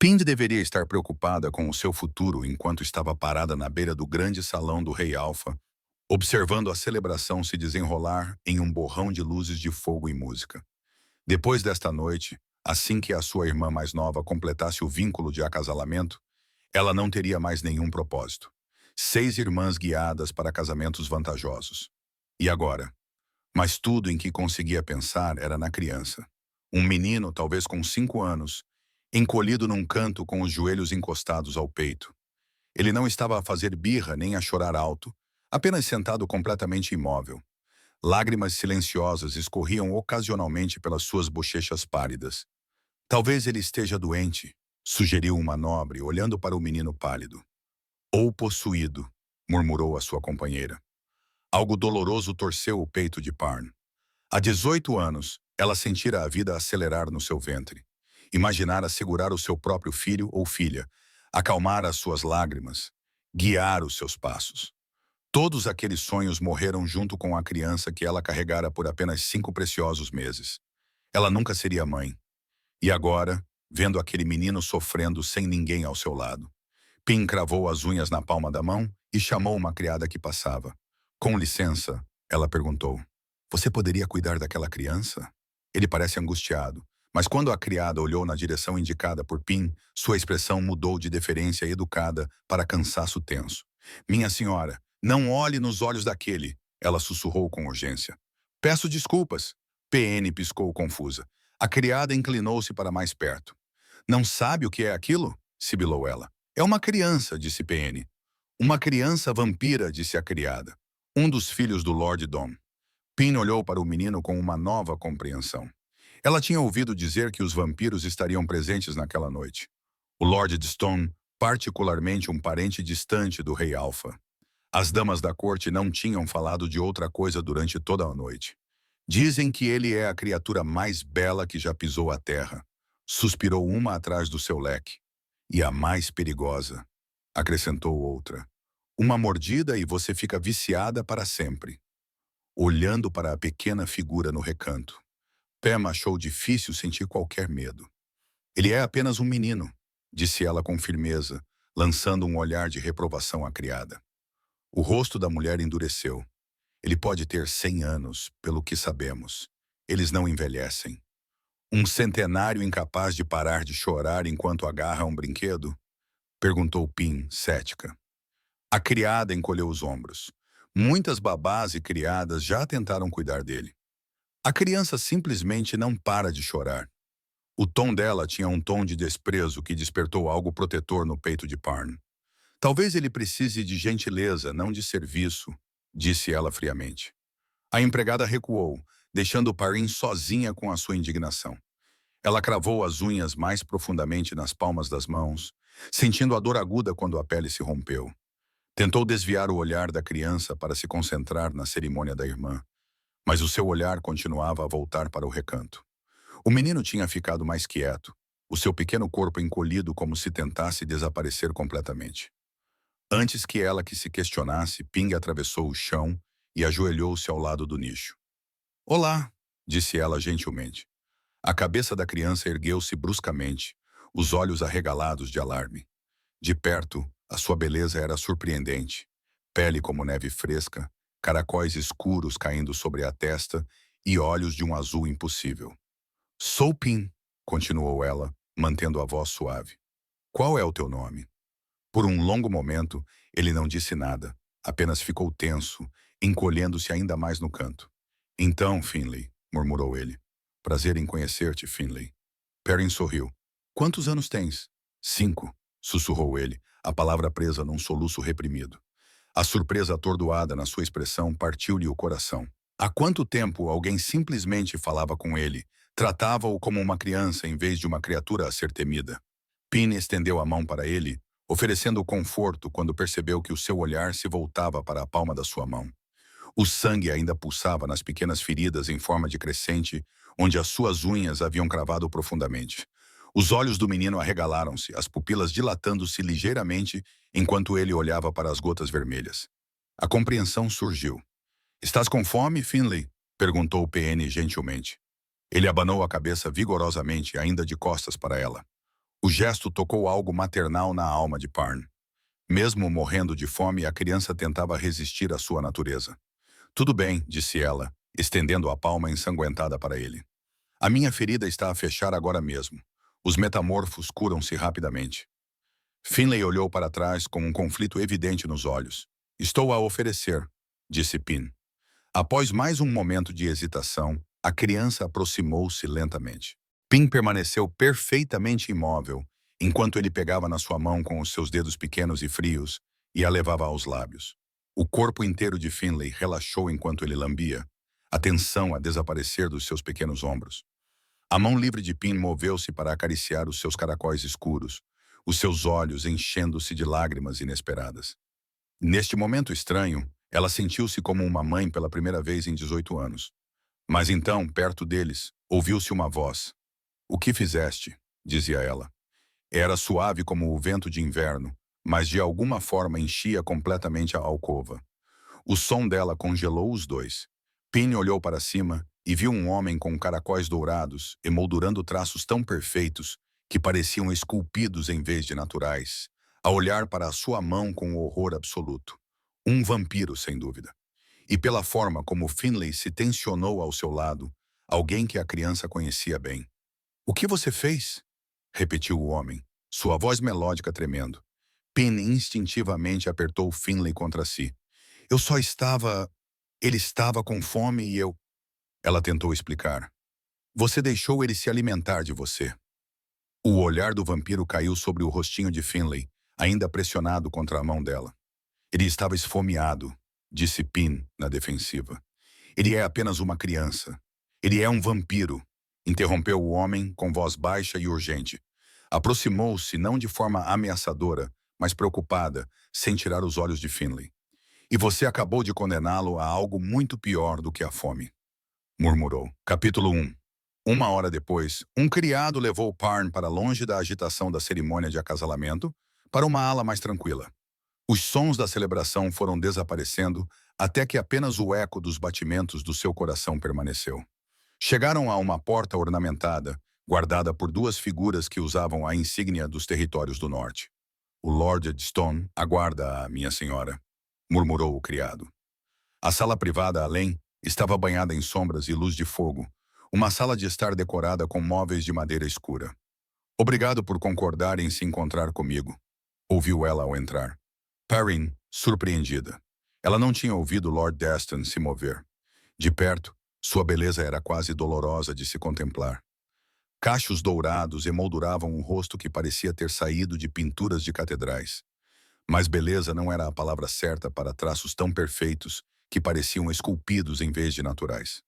Pind deveria estar preocupada com o seu futuro enquanto estava parada na beira do grande salão do Rei Alpha, observando a celebração se desenrolar em um borrão de luzes de fogo e música. Depois desta noite, assim que a sua irmã mais nova completasse o vínculo de acasalamento, ela não teria mais nenhum propósito. 6 irmãs guiadas para casamentos vantajosos. E agora? Mas tudo em que conseguia pensar era na criança. Um menino, talvez com 5 anos, encolhido num canto com os joelhos encostados ao peito. Ele não estava a fazer birra nem a chorar alto, apenas sentado completamente imóvel. Lágrimas silenciosas escorriam ocasionalmente pelas suas bochechas pálidas. Talvez ele esteja doente, sugeriu uma nobre, olhando para o menino pálido. Ou possuído, murmurou a sua companheira. Algo doloroso torceu o peito de Parn. Há 18 anos, ela sentira a vida acelerar no seu ventre. Imaginara segurar o seu próprio filho ou filha, acalmar as suas lágrimas, guiar os seus passos. Todos aqueles sonhos morreram junto com a criança que ela carregara por apenas 5 preciosos meses. Ela nunca seria mãe. E agora, vendo aquele menino sofrendo sem ninguém ao seu lado, Pin cravou as unhas na palma da mão e chamou uma criada que passava. Com licença, ela perguntou. Você poderia cuidar daquela criança? Ele parece angustiado, mas quando a criada olhou na direção indicada por Pin, sua expressão mudou de deferência educada para cansaço tenso. Minha senhora, não olhe nos olhos daquele, ela sussurrou com urgência. Peço desculpas. PN piscou confusa. A criada inclinou-se para mais perto. Não sabe o que é aquilo? Sibilou ela. É uma criança, disse PN. Uma criança vampira, disse a criada. Um dos filhos do Lord Dom. Pin olhou para o menino com uma nova compreensão. Ela tinha ouvido dizer que os vampiros estariam presentes naquela noite. O Lord de Stone, particularmente um parente distante do Rei Alpha. As damas da corte não tinham falado de outra coisa durante toda a noite. Dizem que ele é a criatura mais bela que já pisou a terra. Suspirou uma atrás do seu leque. E a mais perigosa, acrescentou outra. Uma mordida e você fica viciada para sempre. Olhando para a pequena figura no recanto, Pam achou difícil sentir qualquer medo. Ele é apenas um menino, disse ela com firmeza, lançando um olhar de reprovação à criada. O rosto da mulher endureceu. Ele pode ter 100 anos, pelo que sabemos. Eles não envelhecem. Um centenário incapaz de parar de chorar enquanto agarra um brinquedo? Perguntou Pin, cética. A criada encolheu os ombros. Muitas babás e criadas já tentaram cuidar dele. A criança simplesmente não para de chorar. O tom dela tinha um tom de desprezo que despertou algo protetor no peito de Parn. Talvez ele precise de gentileza, não de serviço, disse ela friamente. A empregada recuou, deixando Parn sozinha com a sua indignação. Ela cravou as unhas mais profundamente nas palmas das mãos, sentindo a dor aguda quando a pele se rompeu. Tentou desviar o olhar da criança para se concentrar na cerimônia da irmã, mas o seu olhar continuava a voltar para o recanto. O menino tinha ficado mais quieto, o seu pequeno corpo encolhido como se tentasse desaparecer completamente. Antes que ela que se questionasse, Ping atravessou o chão e ajoelhou-se ao lado do nicho. Olá, disse ela gentilmente. A cabeça da criança ergueu-se bruscamente, os olhos arregalados de alarme. De perto, a sua beleza era surpreendente. Pele como neve fresca, caracóis escuros caindo sobre a testa e olhos de um azul impossível. Sou Pin, continuou ela, mantendo a voz suave. Qual é o teu nome? Por um longo momento, ele não disse nada, apenas ficou tenso, encolhendo-se ainda mais no canto. Então, Finley, murmurou ele. Prazer em conhecer-te, Finley. Perrin sorriu. Quantos anos tens? 5, sussurrou ele, a palavra presa num soluço reprimido. A surpresa atordoada na sua expressão partiu-lhe o coração. Há quanto tempo alguém simplesmente falava com ele, tratava-o como uma criança em vez de uma criatura a ser temida? Pin estendeu a mão para ele, oferecendo conforto quando percebeu que o seu olhar se voltava para a palma da sua mão. O sangue ainda pulsava nas pequenas feridas em forma de crescente, onde as suas unhas haviam cravado profundamente. Os olhos do menino arregalaram-se, as pupilas dilatando-se ligeiramente enquanto ele olhava para as gotas vermelhas. A compreensão surgiu. Estás com fome, Finley? Perguntou o PN gentilmente. Ele abanou a cabeça vigorosamente, ainda de costas para ela. O gesto tocou algo maternal na alma de Parn. Mesmo morrendo de fome, a criança tentava resistir à sua natureza. Tudo bem, disse ela, estendendo a palma ensanguentada para ele. A minha ferida está a fechar agora mesmo. Os metamorfos curam-se rapidamente. Finlay olhou para trás com um conflito evidente nos olhos. Estou a oferecer, disse Pin. Após mais um momento de hesitação, a criança aproximou-se lentamente. Pin permaneceu perfeitamente imóvel, enquanto ele pegava na sua mão com os seus dedos pequenos e frios e a levava aos lábios. O corpo inteiro de Finlay relaxou enquanto ele lambia, a tensão a desaparecer dos seus pequenos ombros. A mão livre de Pin moveu-se para acariciar os seus caracóis escuros, os seus olhos enchendo-se de lágrimas inesperadas. Neste momento estranho, ela sentiu-se como uma mãe pela primeira vez em 18 anos. Mas então, perto deles, ouviu-se uma voz. O que fizeste? Dizia ela. Era suave como o vento de inverno, mas de alguma forma enchia completamente a alcova. O som dela congelou os dois. Pin olhou para cima e viu um homem com caracóis dourados, emoldurando traços tão perfeitos que pareciam esculpidos em vez de naturais, a olhar para a sua mão com horror absoluto. Um vampiro, sem dúvida. E pela forma como Finlay se tensionou ao seu lado, alguém que a criança conhecia bem. O que você fez? Repetiu o homem, sua voz melódica tremendo. Pin instintivamente apertou Finlay contra si. Eu só estava... Ele estava com fome e eu... Ela tentou explicar. Você deixou ele se alimentar de você. O olhar do vampiro caiu sobre o rostinho de Finlay, ainda pressionado contra a mão dela. Ele estava esfomeado, disse Pin na defensiva. Ele é apenas uma criança. Ele é um vampiro, interrompeu o homem com voz baixa e urgente. Aproximou-se não de forma ameaçadora, mas preocupada, sem tirar os olhos de Finlay. E você acabou de condená-lo a algo muito pior do que a fome, murmurou. Capítulo 1. Uma hora depois, um criado levou Parn para longe da agitação da cerimônia de acasalamento, para uma ala mais tranquila. Os sons da celebração foram desaparecendo até que apenas o eco dos batimentos do seu coração permaneceu. Chegaram a uma porta ornamentada, guardada por duas figuras que usavam a insígnia dos territórios do norte. O Lord Edstone aguarda a minha senhora, murmurou o criado. A sala privada além estava banhada em sombras e luz de fogo, uma sala de estar decorada com móveis de madeira escura. Obrigado por concordar em se encontrar comigo, ouviu ela ao entrar. Perrin, surpreendida. Ela não tinha ouvido Lord Deston se mover. De perto, sua beleza era quase dolorosa de se contemplar. Cachos dourados emolduravam um rosto que parecia ter saído de pinturas de catedrais. Mas beleza não era a palavra certa para traços tão perfeitos que pareciam esculpidos em vez de naturais.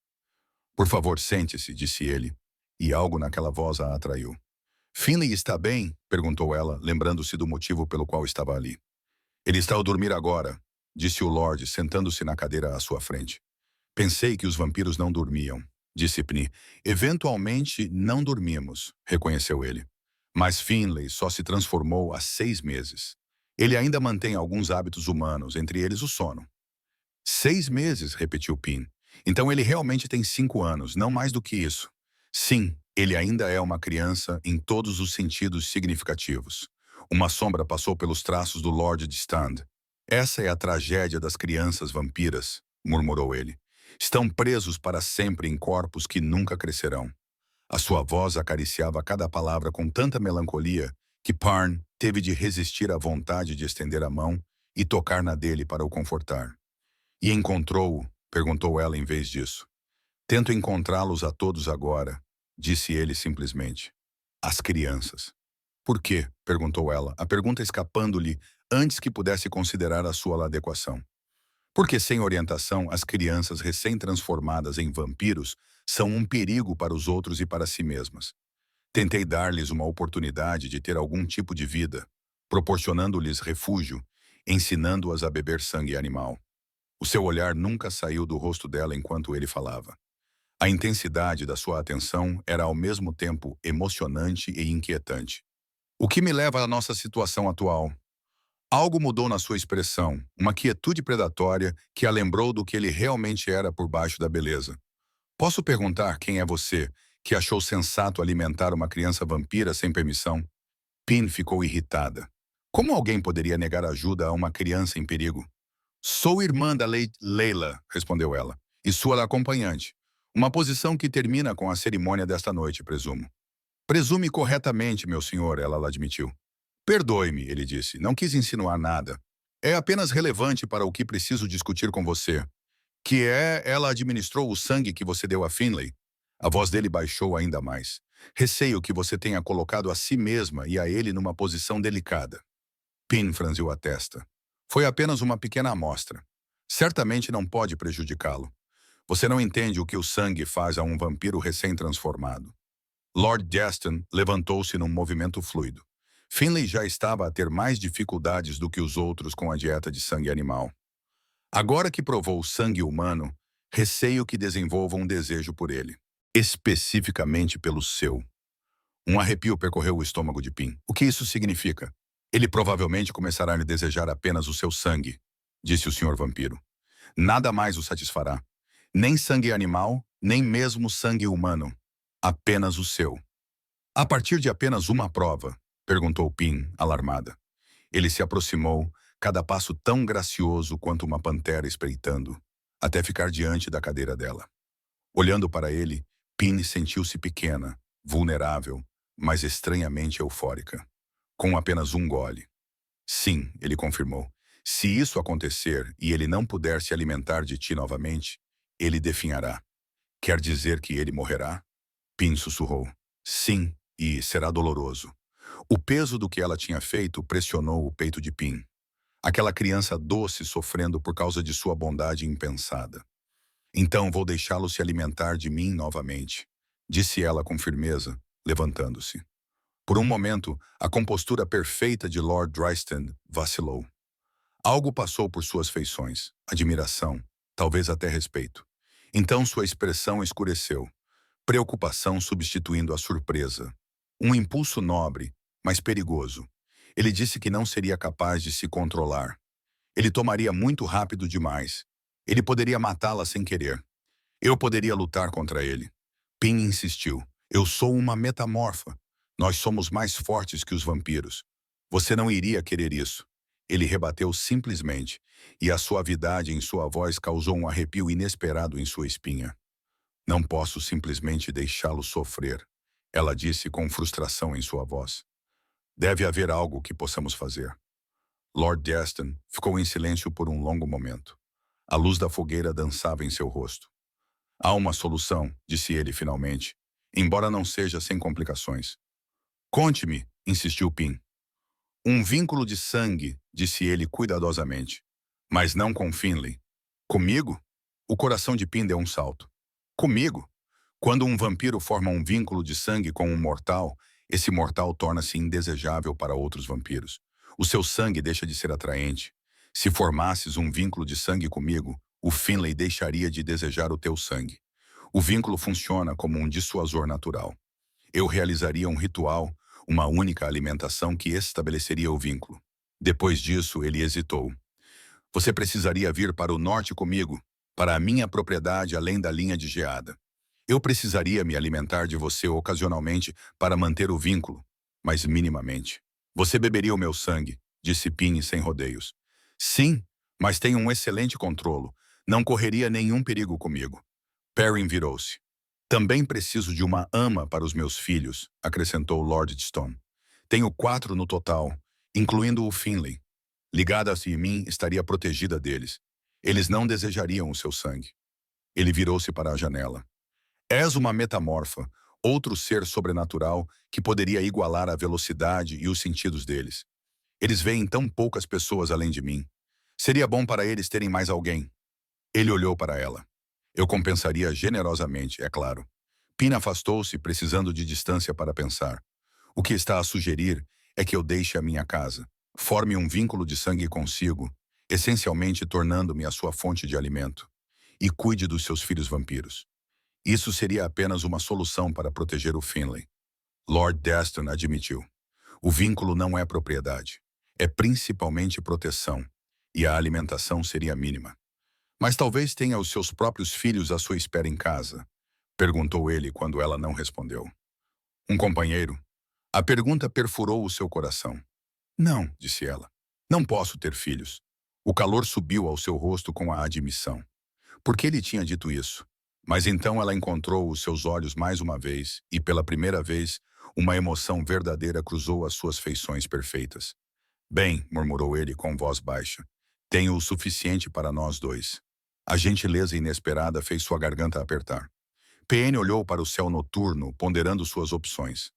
Por favor, sente-se, disse ele, e algo naquela voz a atraiu. Finlay está bem? Perguntou ela, lembrando-se do motivo pelo qual estava ali. Ele está a dormir agora, disse o Lorde, sentando-se na cadeira à sua frente. Pensei que os vampiros não dormiam, disse Pni. Eventualmente não dormimos, reconheceu ele. Mas Finlay só se transformou há 6 meses. Ele ainda mantém alguns hábitos humanos, entre eles o sono. 6 meses, repetiu Pin. Então ele realmente tem 5 anos, não mais do que isso. Sim, ele ainda é uma criança em todos os sentidos significativos. Uma sombra passou pelos traços do Lord de Stand. Essa é a tragédia das crianças vampiras, murmurou ele. Estão presos para sempre em corpos que nunca crescerão. A sua voz acariciava cada palavra com tanta melancolia que Parn teve de resistir à vontade de estender a mão e tocar na dele para o confortar. E encontrou-o? Perguntou ela em vez disso. Tento encontrá-los a todos agora, disse ele simplesmente. As crianças. Por quê? Perguntou ela, a pergunta escapando-lhe antes que pudesse considerar a sua adequação. Porque sem orientação, as crianças recém-transformadas em vampiros são um perigo para os outros e para si mesmas. Tentei dar-lhes uma oportunidade de ter algum tipo de vida, proporcionando-lhes refúgio, ensinando-as a beber sangue animal. O seu olhar nunca saiu do rosto dela enquanto ele falava. A intensidade da sua atenção era ao mesmo tempo emocionante e inquietante. O que me leva à nossa situação atual? Algo mudou na sua expressão, uma quietude predatória que a lembrou do que ele realmente era por baixo da beleza. Posso perguntar quem é você, que achou sensato alimentar uma criança vampira sem permissão? Pin ficou irritada. Como alguém poderia negar ajuda a uma criança em perigo? Sou irmã da Leila, respondeu ela, e sua acompanhante. Uma posição que termina com a cerimônia desta noite, presumo. Presume corretamente, meu senhor, ela admitiu. Perdoe-me, ele disse, não quis insinuar nada. É apenas relevante para o que preciso discutir com você. Ela administrou o sangue que você deu a Finlay? A voz dele baixou ainda mais. Receio que você tenha colocado a si mesma e a ele numa posição delicada. Pin franziu a testa. Foi apenas uma pequena amostra. Certamente não pode prejudicá-lo. Você não entende o que o sangue faz a um vampiro recém-transformado. Lord Deston levantou-se num movimento fluido. Finlay já estava a ter mais dificuldades do que os outros com a dieta de sangue animal. Agora que provou o sangue humano, receio que desenvolva um desejo por ele. Especificamente pelo seu. Um arrepio percorreu o estômago de Pin. O que isso significa? Ele provavelmente começará a lhe desejar apenas o seu sangue, disse o senhor vampiro. Nada mais o satisfará. Nem sangue animal, nem mesmo sangue humano. Apenas o seu. A partir de apenas uma prova, perguntou Pin, alarmada. Ele se aproximou, cada passo tão gracioso quanto uma pantera espreitando, até ficar diante da cadeira dela. Olhando para ele, Pin sentiu-se pequena, vulnerável, mas estranhamente eufórica. Com apenas um gole. Sim, ele confirmou. Se isso acontecer e ele não puder se alimentar de ti novamente, ele definhará. Quer dizer que ele morrerá? Pin sussurrou. Sim, e será doloroso. O peso do que ela tinha feito pressionou o peito de Pin. Aquela criança doce sofrendo por causa de sua bondade impensada. Então vou deixá-lo se alimentar de mim novamente, disse ela com firmeza, levantando-se. Por um momento, a compostura perfeita de Lord Dryston vacilou. Algo passou por suas feições, admiração, talvez até respeito. Então sua expressão escureceu, preocupação substituindo a surpresa. Um impulso nobre, mas perigoso. Ele disse que não seria capaz de se controlar. Ele tomaria muito rápido demais. Ele poderia matá-la sem querer. Eu poderia lutar contra ele. Pin insistiu. Eu sou uma metamorfa. Nós somos mais fortes que os vampiros. Você não iria querer isso. Ele rebateu simplesmente, e a suavidade em sua voz causou um arrepio inesperado em sua espinha. Não posso simplesmente deixá-lo sofrer, ela disse com frustração em sua voz. Deve haver algo que possamos fazer. Lord Deston ficou em silêncio por um longo momento. A luz da fogueira dançava em seu rosto. Há uma solução, disse ele finalmente, embora não seja sem complicações. Conte-me, insistiu Pin. Um vínculo de sangue, disse ele cuidadosamente. Mas não com Finlay. Comigo? O coração de Pin deu um salto. Comigo? Quando um vampiro forma um vínculo de sangue com um mortal, esse mortal torna-se indesejável para outros vampiros. O seu sangue deixa de ser atraente. Se formasses um vínculo de sangue comigo, o Finlay deixaria de desejar o teu sangue. O vínculo funciona como um dissuasor natural. Eu realizaria um ritual, uma única alimentação que estabeleceria o vínculo. Depois disso, ele hesitou. Você precisaria vir para o norte comigo, para a minha propriedade além da linha de geada. Eu precisaria me alimentar de você ocasionalmente para manter o vínculo, mas minimamente. Você beberia o meu sangue, disse Pin sem rodeios. Sim, mas tenho um excelente controlo. Não correria nenhum perigo comigo. Perrin virou-se. Também preciso de uma ama para os meus filhos, acrescentou Lord Stone. Tenho 4 no total, incluindo o Finlay. Ligada-se a mim, estaria protegida deles. Eles não desejariam o seu sangue. Ele virou-se para a janela. És uma metamorfa, outro ser sobrenatural que poderia igualar a velocidade e os sentidos deles. Eles veem tão poucas pessoas além de mim. Seria bom para eles terem mais alguém. Ele olhou para ela. Eu compensaria generosamente, é claro. Pina afastou-se, precisando de distância para pensar. O que está a sugerir é que eu deixe a minha casa, forme um vínculo de sangue consigo, essencialmente tornando-me a sua fonte de alimento, e cuide dos seus filhos vampiros. Isso seria apenas uma solução para proteger o Finlay. Lord Deston admitiu. O vínculo não é propriedade. É principalmente proteção, e a alimentação seria mínima. Mas talvez tenha os seus próprios filhos à sua espera em casa, perguntou ele quando ela não respondeu. Um companheiro? A pergunta perfurou o seu coração. Não, disse ela. Não posso ter filhos. O calor subiu ao seu rosto com a admissão. Por que ele tinha dito isso? Mas então ela encontrou os seus olhos mais uma vez e, pela primeira vez, uma emoção verdadeira cruzou as suas feições perfeitas. Bem, murmurou ele com voz baixa, tenho o suficiente para nós dois. A gentileza inesperada fez sua garganta apertar. PN olhou para o céu noturno, ponderando suas opções.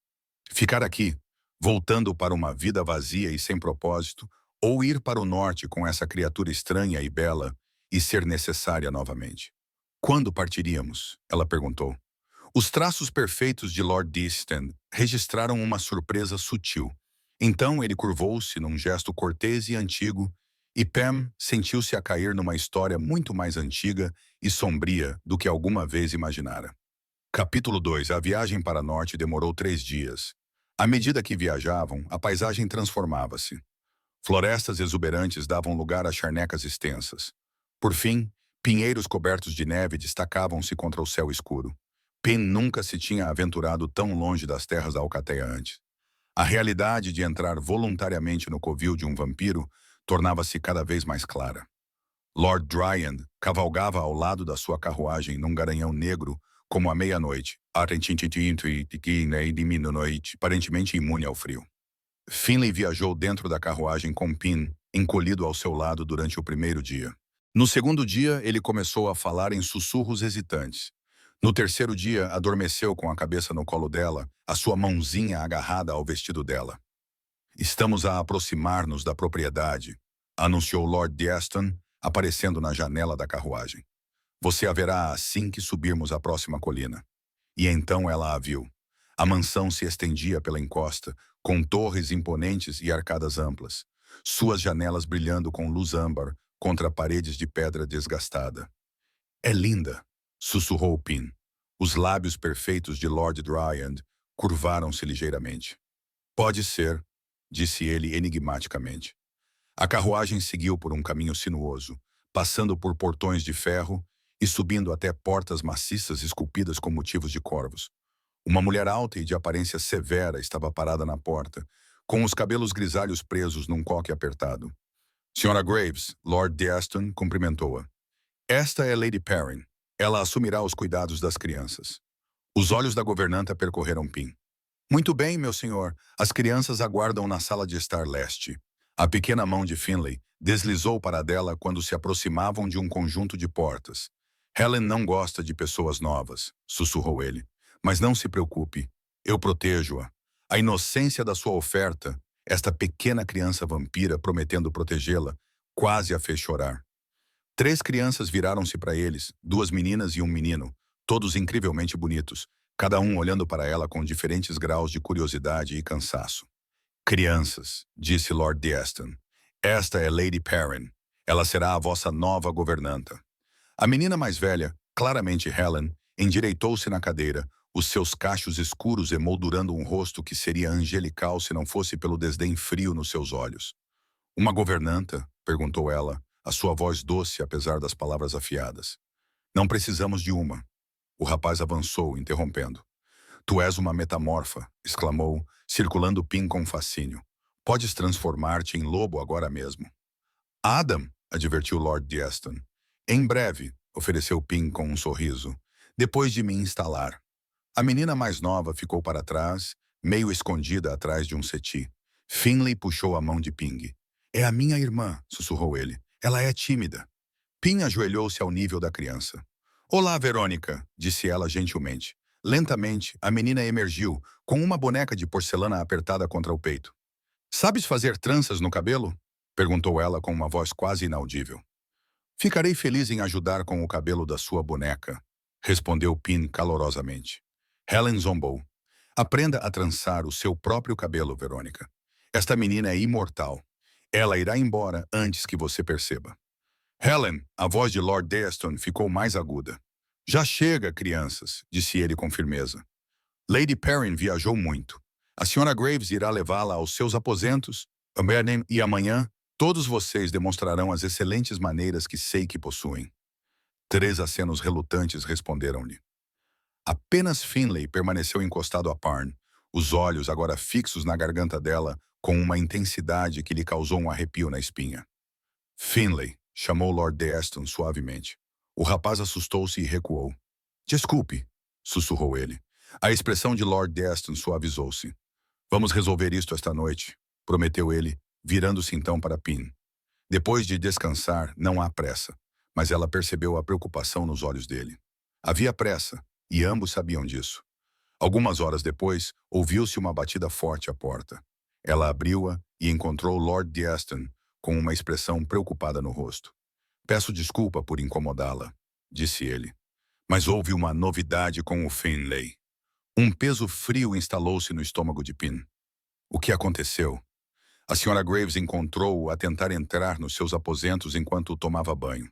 Ficar aqui, voltando para uma vida vazia e sem propósito, ou ir para o norte com essa criatura estranha e bela e ser necessária novamente. Quando partiríamos? Ela perguntou. Os traços perfeitos de Lord Diston registraram uma surpresa sutil. Então ele curvou-se num gesto cortês e antigo, e Pam sentiu-se a cair numa história muito mais antiga e sombria do que alguma vez imaginara. Capítulo 2. A viagem para norte demorou 3 dias. À medida que viajavam, a paisagem transformava-se. Florestas exuberantes davam lugar a charnecas extensas. Por fim, pinheiros cobertos de neve destacavam-se contra o céu escuro. Pin nunca se tinha aventurado tão longe das terras da Alcateia antes. A realidade de entrar voluntariamente no covil de um vampiro tornava-se cada vez mais clara. Lord Dryand cavalgava ao lado da sua carruagem num garanhão negro como à meia-noite, aparentemente imune ao frio. Finlay viajou dentro da carruagem com Pin, encolhido ao seu lado durante o primeiro dia. No segundo dia, ele começou a falar em sussurros hesitantes. No terceiro dia, adormeceu com a cabeça no colo dela, a sua mãozinha agarrada ao vestido dela. Estamos a aproximar-nos da propriedade, anunciou Lord Daston, aparecendo na janela da carruagem. Você a verá assim que subirmos a próxima colina. E então ela a viu. A mansão se estendia pela encosta, com torres imponentes e arcadas amplas, suas janelas brilhando com luz âmbar contra paredes de pedra desgastada. É linda, sussurrou Pin. Os lábios perfeitos de Lord Dryand curvaram-se ligeiramente. Pode ser, disse ele enigmaticamente. A carruagem seguiu por um caminho sinuoso, passando por portões de ferro e subindo até portas maciças esculpidas com motivos de corvos. Uma mulher alta e de aparência severa estava parada na porta, com os cabelos grisalhos presos num coque apertado. Sra. Graves, Lord Daston cumprimentou-a. Esta é Lady Perrin. Ela assumirá os cuidados das crianças. Os olhos da governanta percorreram Pin. Muito bem, meu senhor. As crianças aguardam na sala de estar leste. A pequena mão de Finlay deslizou para a dela quando se aproximavam de um conjunto de portas. Helen não gosta de pessoas novas, sussurrou ele. Mas não se preocupe. Eu protejo-a. A inocência da sua oferta, esta pequena criança vampira prometendo protegê-la, quase a fez chorar. 3 crianças viraram-se para eles, 2 meninas e um menino, todos incrivelmente bonitos, cada um olhando para ela com diferentes graus de curiosidade e cansaço. Crianças, disse Lord Daston. Esta é Lady Perrin. Ela será a vossa nova governanta. A menina mais velha, claramente Helen, endireitou-se na cadeira, os seus cachos escuros emoldurando um rosto que seria angelical se não fosse pelo desdém frio nos seus olhos. Uma governanta? Perguntou ela, a sua voz doce apesar das palavras afiadas. Não precisamos de uma. O rapaz avançou, interrompendo. Tu és uma metamorfa, exclamou, circulando Pin com fascínio. Podes transformar-te em lobo agora mesmo. Adam, advertiu Lord Daston. Em breve, ofereceu Pin com um sorriso, depois de me instalar. A menina mais nova ficou para trás, meio escondida atrás de um cetim. Finlay puxou a mão de Ping. É a minha irmã, sussurrou ele. Ela é tímida. Pin ajoelhou-se ao nível da criança. Olá, Verônica, disse ela gentilmente. Lentamente, a menina emergiu, com uma boneca de porcelana apertada contra o peito. Sabes fazer tranças no cabelo? Perguntou ela com uma voz quase inaudível. Ficarei feliz em ajudar com o cabelo da sua boneca, respondeu Pin calorosamente. Helen zombou. Aprenda a trançar o seu próprio cabelo, Verônica. Esta menina é imortal. Ela irá embora antes que você perceba. Helen, a voz de Lord Daston ficou mais aguda. Já chega, crianças, disse ele com firmeza. Lady Perrin viajou muito. A Sra. Graves irá levá-la aos seus aposentos, e amanhã todos vocês demonstrarão as excelentes maneiras que sei que possuem. 3 acenos relutantes responderam-lhe. Apenas Finlay permaneceu encostado a Parn, os olhos agora fixos na garganta dela com uma intensidade que lhe causou um arrepio na espinha. Finlay, chamou Lord Deston suavemente. O rapaz assustou-se e recuou. Desculpe, sussurrou ele. A expressão de Lord Deston suavizou-se. Vamos resolver isto esta noite, prometeu ele, virando-se então para Pin. Depois de descansar, não há pressa, mas ela percebeu a preocupação nos olhos dele. Havia pressa, e ambos sabiam disso. Algumas horas depois, ouviu-se uma batida forte à porta. Ela abriu-a e encontrou Lord Deston com uma expressão preocupada no rosto. Peço desculpa por incomodá-la, disse ele. Mas houve uma novidade com o Finlay. Um peso frio instalou-se no estômago de Pin. O que aconteceu? A Sra. Graves encontrou-o a tentar entrar nos seus aposentos enquanto tomava banho.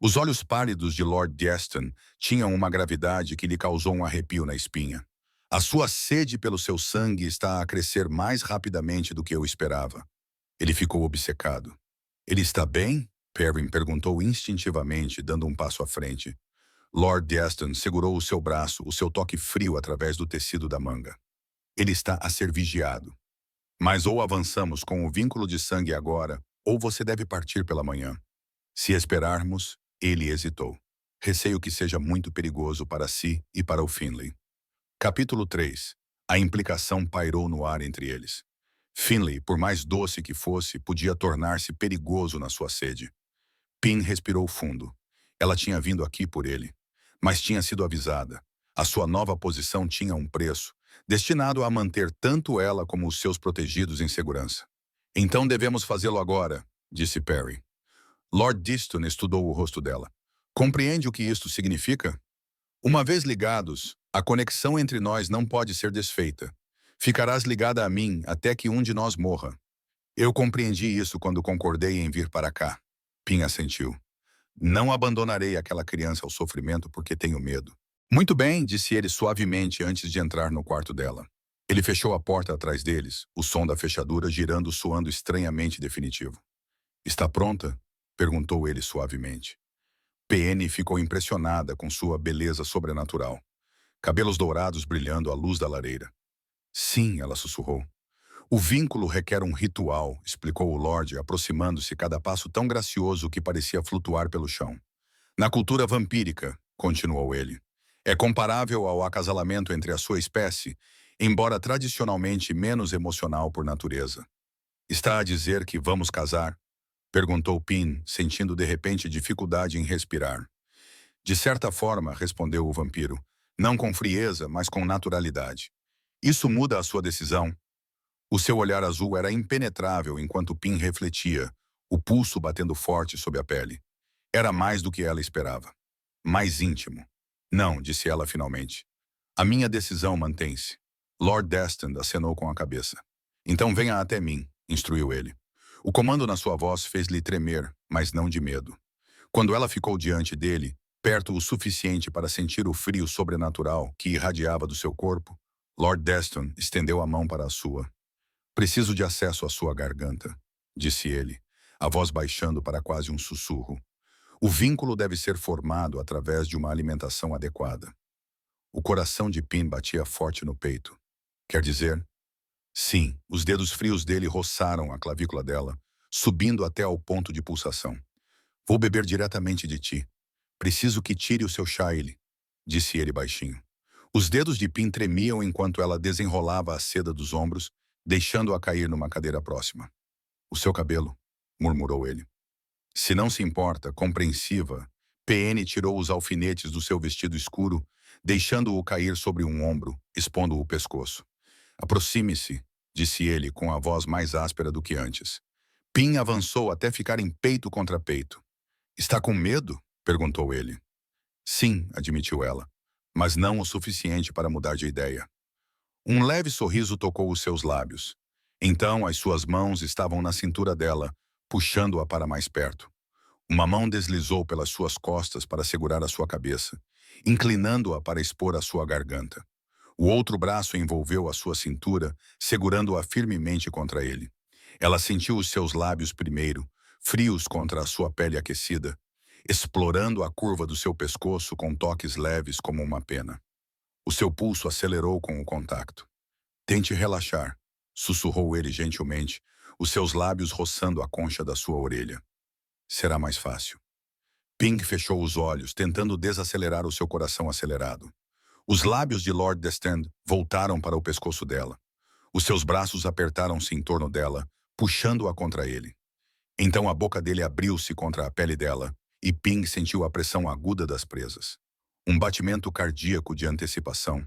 Os olhos pálidos de Lord Deston tinham uma gravidade que lhe causou um arrepio na espinha. A sua sede pelo seu sangue está a crescer mais rapidamente do que eu esperava. Ele ficou obcecado. Ele está bem? Perrin perguntou instintivamente, dando um passo à frente. Lord Deston segurou o seu braço, o seu toque frio através do tecido da manga. Ele está a ser vigiado. Mas ou avançamos com o vínculo de sangue agora, ou você deve partir pela manhã. Se esperarmos, ele hesitou. Receio que seja muito perigoso para si e para o Finlay. Capítulo 3. A implicação pairou no ar entre eles. Finlay, por mais doce que fosse, podia tornar-se perigoso na sua sede. Pin respirou fundo. Ela tinha vindo aqui por ele. Mas tinha sido avisada. A sua nova posição tinha um preço, destinado a manter tanto ela como os seus protegidos em segurança. Então devemos fazê-lo agora, disse Perry. Lord Deston estudou o rosto dela. Compreende o que isto significa? Uma vez ligados, a conexão entre nós não pode ser desfeita. Ficarás ligada a mim até que um de nós morra. Eu compreendi isso quando concordei em vir para cá. Pin assentiu. Não abandonarei aquela criança ao sofrimento porque tenho medo. Muito bem, disse ele suavemente antes de entrar no quarto dela. Ele fechou a porta atrás deles, o som da fechadura girando soando estranhamente definitivo. Está pronta? Perguntou ele suavemente. PN ficou impressionada com sua beleza sobrenatural. Cabelos dourados brilhando à luz da lareira. Sim, ela sussurrou. O vínculo requer um ritual, explicou o Lorde, aproximando-se cada passo tão gracioso que parecia flutuar pelo chão. Na cultura vampírica, continuou ele, é comparável ao acasalamento entre a sua espécie, embora tradicionalmente menos emocional por natureza. Está a dizer que vamos casar? Perguntou Pin, sentindo de repente dificuldade em respirar. De certa forma, respondeu o vampiro, não com frieza, mas com naturalidade. Isso muda a sua decisão? O seu olhar azul era impenetrável enquanto Pin refletia, o pulso batendo forte sob a pele. Era mais do que ela esperava. Mais íntimo. Não, disse ela finalmente. A minha decisão mantém-se. Lord Deston acenou com a cabeça. Então venha até mim, instruiu ele. O comando na sua voz fez-lhe tremer, mas não de medo. Quando ela ficou diante dele, perto o suficiente para sentir o frio sobrenatural que irradiava do seu corpo, Lord Deston estendeu a mão para a sua. Preciso de acesso à sua garganta, disse ele, a voz baixando para quase um sussurro. O vínculo deve ser formado através de uma alimentação adequada. O coração de Pin batia forte no peito. Quer dizer? Sim, os dedos frios dele roçaram a clavícula dela, subindo até ao ponto de pulsação. Vou beber diretamente de ti. Preciso que tire o seu chile, disse ele baixinho. Os dedos de Pin tremiam enquanto ela desenrolava a seda dos ombros, deixando-a cair numa cadeira próxima. O seu cabelo, murmurou ele. Se não se importa, compreensiva, PN tirou os alfinetes do seu vestido escuro, deixando-o cair sobre um ombro, expondo o pescoço. Aproxime-se, disse ele com a voz mais áspera do que antes. Pin avançou até ficar em peito contra peito. Está com medo? Perguntou ele. Sim, admitiu ela, mas não o suficiente para mudar de ideia. Um leve sorriso tocou os seus lábios. Então as suas mãos estavam na cintura dela, puxando-a para mais perto. Uma mão deslizou pelas suas costas para segurar a sua cabeça, inclinando-a para expor a sua garganta. O outro braço envolveu a sua cintura, segurando-a firmemente contra ele. Ela sentiu os seus lábios primeiro, frios contra a sua pele aquecida, explorando a curva do seu pescoço com toques leves como uma pena. O seu pulso acelerou com o contacto. Tente relaxar, sussurrou ele gentilmente, os seus lábios roçando a concha da sua orelha. Será mais fácil. Ping fechou os olhos, tentando desacelerar o seu coração acelerado. Os lábios de Lord Destin voltaram para o pescoço dela. Os seus braços apertaram-se em torno dela, puxando-a contra ele. Então a boca dele abriu-se contra a pele dela, e Ping sentiu a pressão aguda das presas. Um batimento cardíaco de antecipação.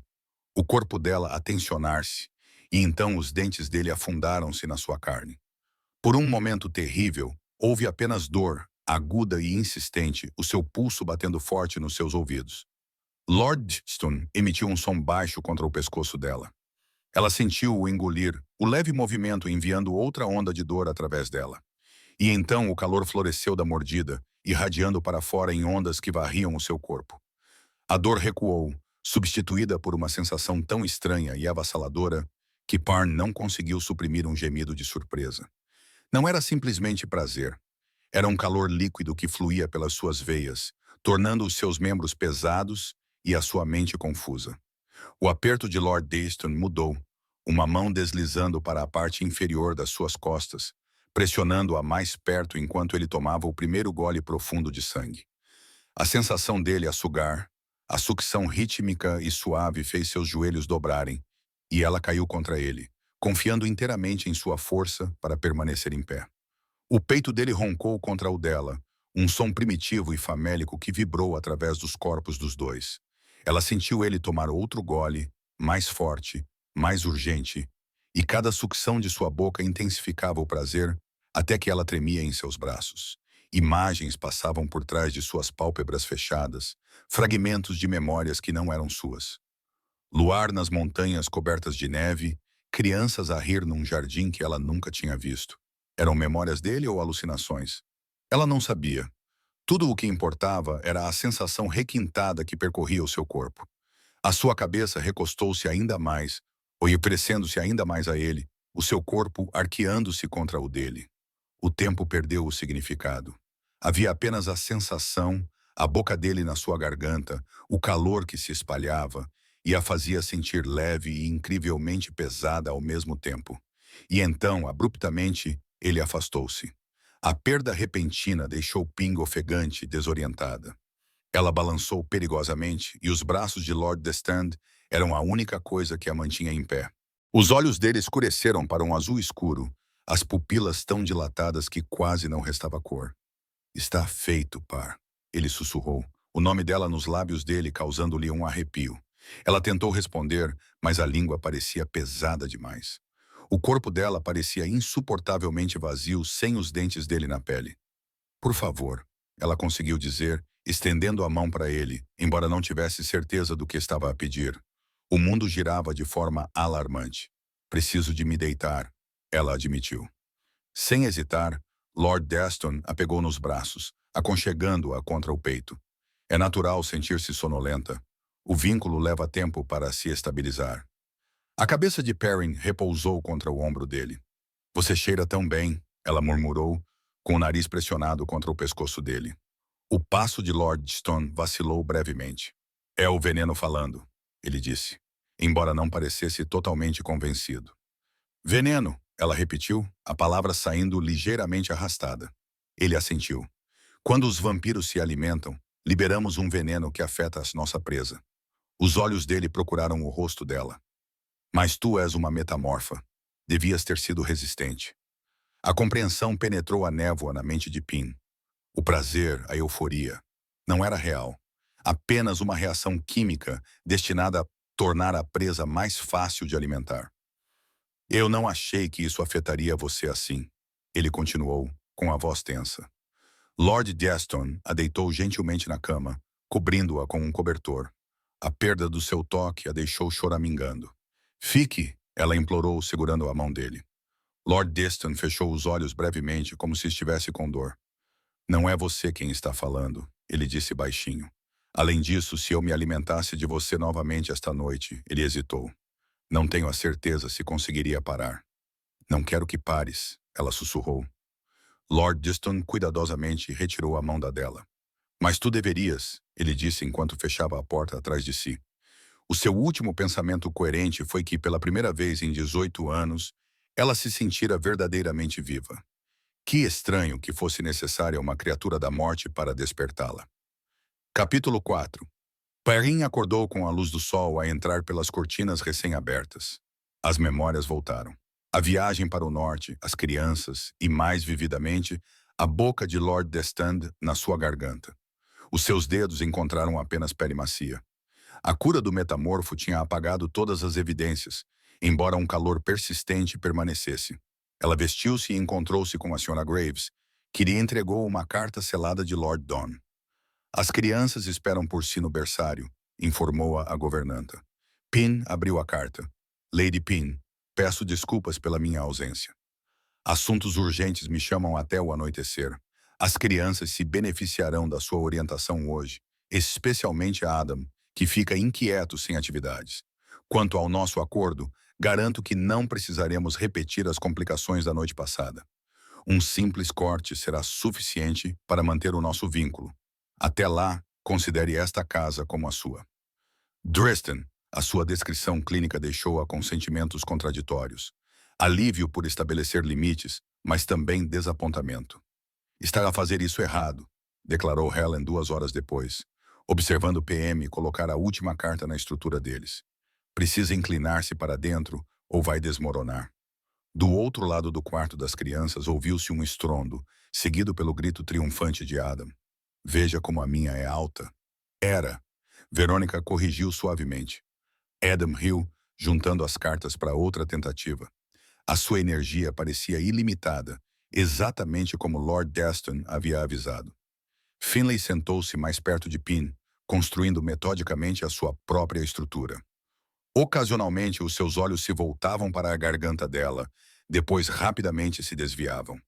O corpo dela a tensionar-se, e então os dentes dele afundaram-se na sua carne. Por um momento terrível, houve apenas dor, aguda e insistente, o seu pulso batendo forte nos seus ouvidos. Lord Destin emitiu um som baixo contra o pescoço dela. Ela sentiu-o engolir, o leve movimento enviando outra onda de dor através dela. E então o calor floresceu da mordida, irradiando para fora em ondas que varriam o seu corpo. A dor recuou, substituída por uma sensação tão estranha e avassaladora que Parn não conseguiu suprimir um gemido de surpresa. Não era simplesmente prazer. Era um calor líquido que fluía pelas suas veias, tornando os seus membros pesados e a sua mente confusa. O aperto de Lord Destin mudou, uma mão deslizando para a parte inferior das suas costas, pressionando-a mais perto enquanto ele tomava o primeiro gole profundo de sangue. A sensação dele a sugar, a sucção rítmica e suave fez seus joelhos dobrarem, e ela caiu contra ele, confiando inteiramente em sua força para permanecer em pé. O peito dele roncou contra o dela, um som primitivo e famélico que vibrou através dos corpos dos dois. Ela sentiu ele tomar outro gole, mais forte, mais urgente, e cada sucção de sua boca intensificava o prazer até que ela tremia em seus braços. Imagens passavam por trás de suas pálpebras fechadas, fragmentos de memórias que não eram suas. Luar nas montanhas cobertas de neve, crianças a rir num jardim que ela nunca tinha visto. Eram memórias dele ou alucinações? Ela não sabia. Tudo o que importava era a sensação requintada que percorria o seu corpo. A sua cabeça recostou-se ainda mais, oferecendo-se ainda mais a ele, o seu corpo arqueando-se contra o dele. O tempo perdeu o significado. Havia apenas a sensação, a boca dele na sua garganta, o calor que se espalhava e a fazia sentir leve e incrivelmente pesada ao mesmo tempo. E então, abruptamente, ele afastou-se. A perda repentina deixou Ping ofegante e desorientada. Ela balançou perigosamente e os braços de Lord Destin eram a única coisa que a mantinha em pé. Os olhos dele escureceram para um azul escuro, as pupilas tão dilatadas que quase não restava cor. Está feito, Par, ele sussurrou, o nome dela nos lábios dele causando-lhe um arrepio. Ela tentou responder, mas a língua parecia pesada demais. O corpo dela parecia insuportavelmente vazio sem os dentes dele na pele. Por favor, ela conseguiu dizer, estendendo a mão para ele, embora não tivesse certeza do que estava a pedir. O mundo girava de forma alarmante. Preciso de me deitar, ela admitiu. Sem hesitar, Lord Destin a pegou nos braços, aconchegando-a contra o peito. É natural sentir-se sonolenta. O vínculo leva tempo para se estabilizar. A cabeça de Perrin repousou contra o ombro dele. Você cheira tão bem, ela murmurou, com o nariz pressionado contra o pescoço dele. O passo de Lord Destin vacilou brevemente. É o veneno falando, ele disse, embora não parecesse totalmente convencido. Veneno, ela repetiu, a palavra saindo ligeiramente arrastada. Ele assentiu. Quando os vampiros se alimentam, liberamos um veneno que afeta a nossa presa. Os olhos dele procuraram o rosto dela. Mas tu és uma metamorfa. Devias ter sido resistente. A compreensão penetrou a névoa na mente de Pin. O prazer, a euforia, não era real. Apenas uma reação química destinada a tornar a presa mais fácil de alimentar. Eu não achei que isso afetaria você assim, ele continuou, com a voz tensa. Lord Destin a deitou gentilmente na cama, cobrindo-a com um cobertor. A perda do seu toque a deixou choramingando. Fique, ela implorou, segurando a mão dele. Lord Destin fechou os olhos brevemente, como se estivesse com dor. Não é você quem está falando, ele disse baixinho. Além disso, se eu me alimentasse de você novamente esta noite, ele hesitou. Não tenho a certeza se conseguiria parar. Não quero que pares, ela sussurrou. Lord Destin cuidadosamente retirou a mão da dela. Mas tu deverias, ele disse enquanto fechava a porta atrás de si. O seu último pensamento coerente foi que, pela primeira vez em 18 anos, ela se sentira verdadeiramente viva. Que estranho que fosse necessária uma criatura da morte para despertá-la. Capítulo 4. Perrin acordou com a luz do sol a entrar pelas cortinas recém-abertas. As memórias voltaram. A viagem para o norte, as crianças e, mais vividamente, a boca de Lord Destand na sua garganta. Os seus dedos encontraram apenas pele macia. A cura do metamorfo tinha apagado todas as evidências, embora um calor persistente permanecesse. Ela vestiu-se e encontrou-se com a Sra. Graves, que lhe entregou uma carta selada de Lord Don. As crianças esperam por si no berçário, informou-a a governanta. Pin abriu a carta. Lady Pin, peço desculpas pela minha ausência. Assuntos urgentes me chamam até o anoitecer. As crianças se beneficiarão da sua orientação hoje, especialmente a Adam, que fica inquieto sem atividades. Quanto ao nosso acordo, garanto que não precisaremos repetir as complicações da noite passada. Um simples corte será suficiente para manter o nosso vínculo. Até lá, considere esta casa como a sua. Dresden, a sua descrição clínica deixou-a com sentimentos contraditórios. Alívio por estabelecer limites, mas também desapontamento. Está a fazer isso errado, declarou Helen 2 horas depois, observando o PM colocar a última carta na estrutura deles. Precisa inclinar-se para dentro ou vai desmoronar. Do outro lado do quarto das crianças ouviu-se um estrondo, seguido pelo grito triunfante de Adam. Veja como a minha é alta. Era. Verônica corrigiu suavemente. Adam riu, juntando as cartas para outra tentativa. A sua energia parecia ilimitada, exatamente como Lord Deston havia avisado. Finlay sentou-se mais perto de Pin, construindo metodicamente a sua própria estrutura. Ocasionalmente, os seus olhos se voltavam para a garganta dela, depois rapidamente se desviavam.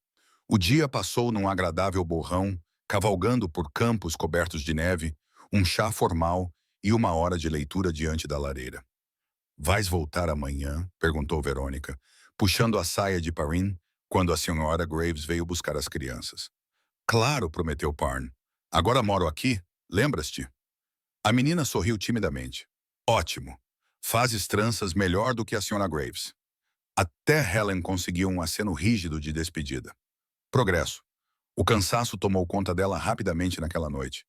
O dia passou num agradável borrão, cavalgando por campos cobertos de neve, um chá formal e 1 hora de leitura diante da lareira. Vais voltar amanhã? Perguntou Verônica, puxando a saia de Perrin, quando a Sra. Graves veio buscar as crianças. Claro, prometeu Parn. Agora moro aqui, lembras-te? A menina sorriu timidamente. Ótimo. Fazes tranças melhor do que a Sra. Graves. Até Helen conseguiu um aceno rígido de despedida. Progresso. O cansaço tomou conta dela rapidamente naquela noite.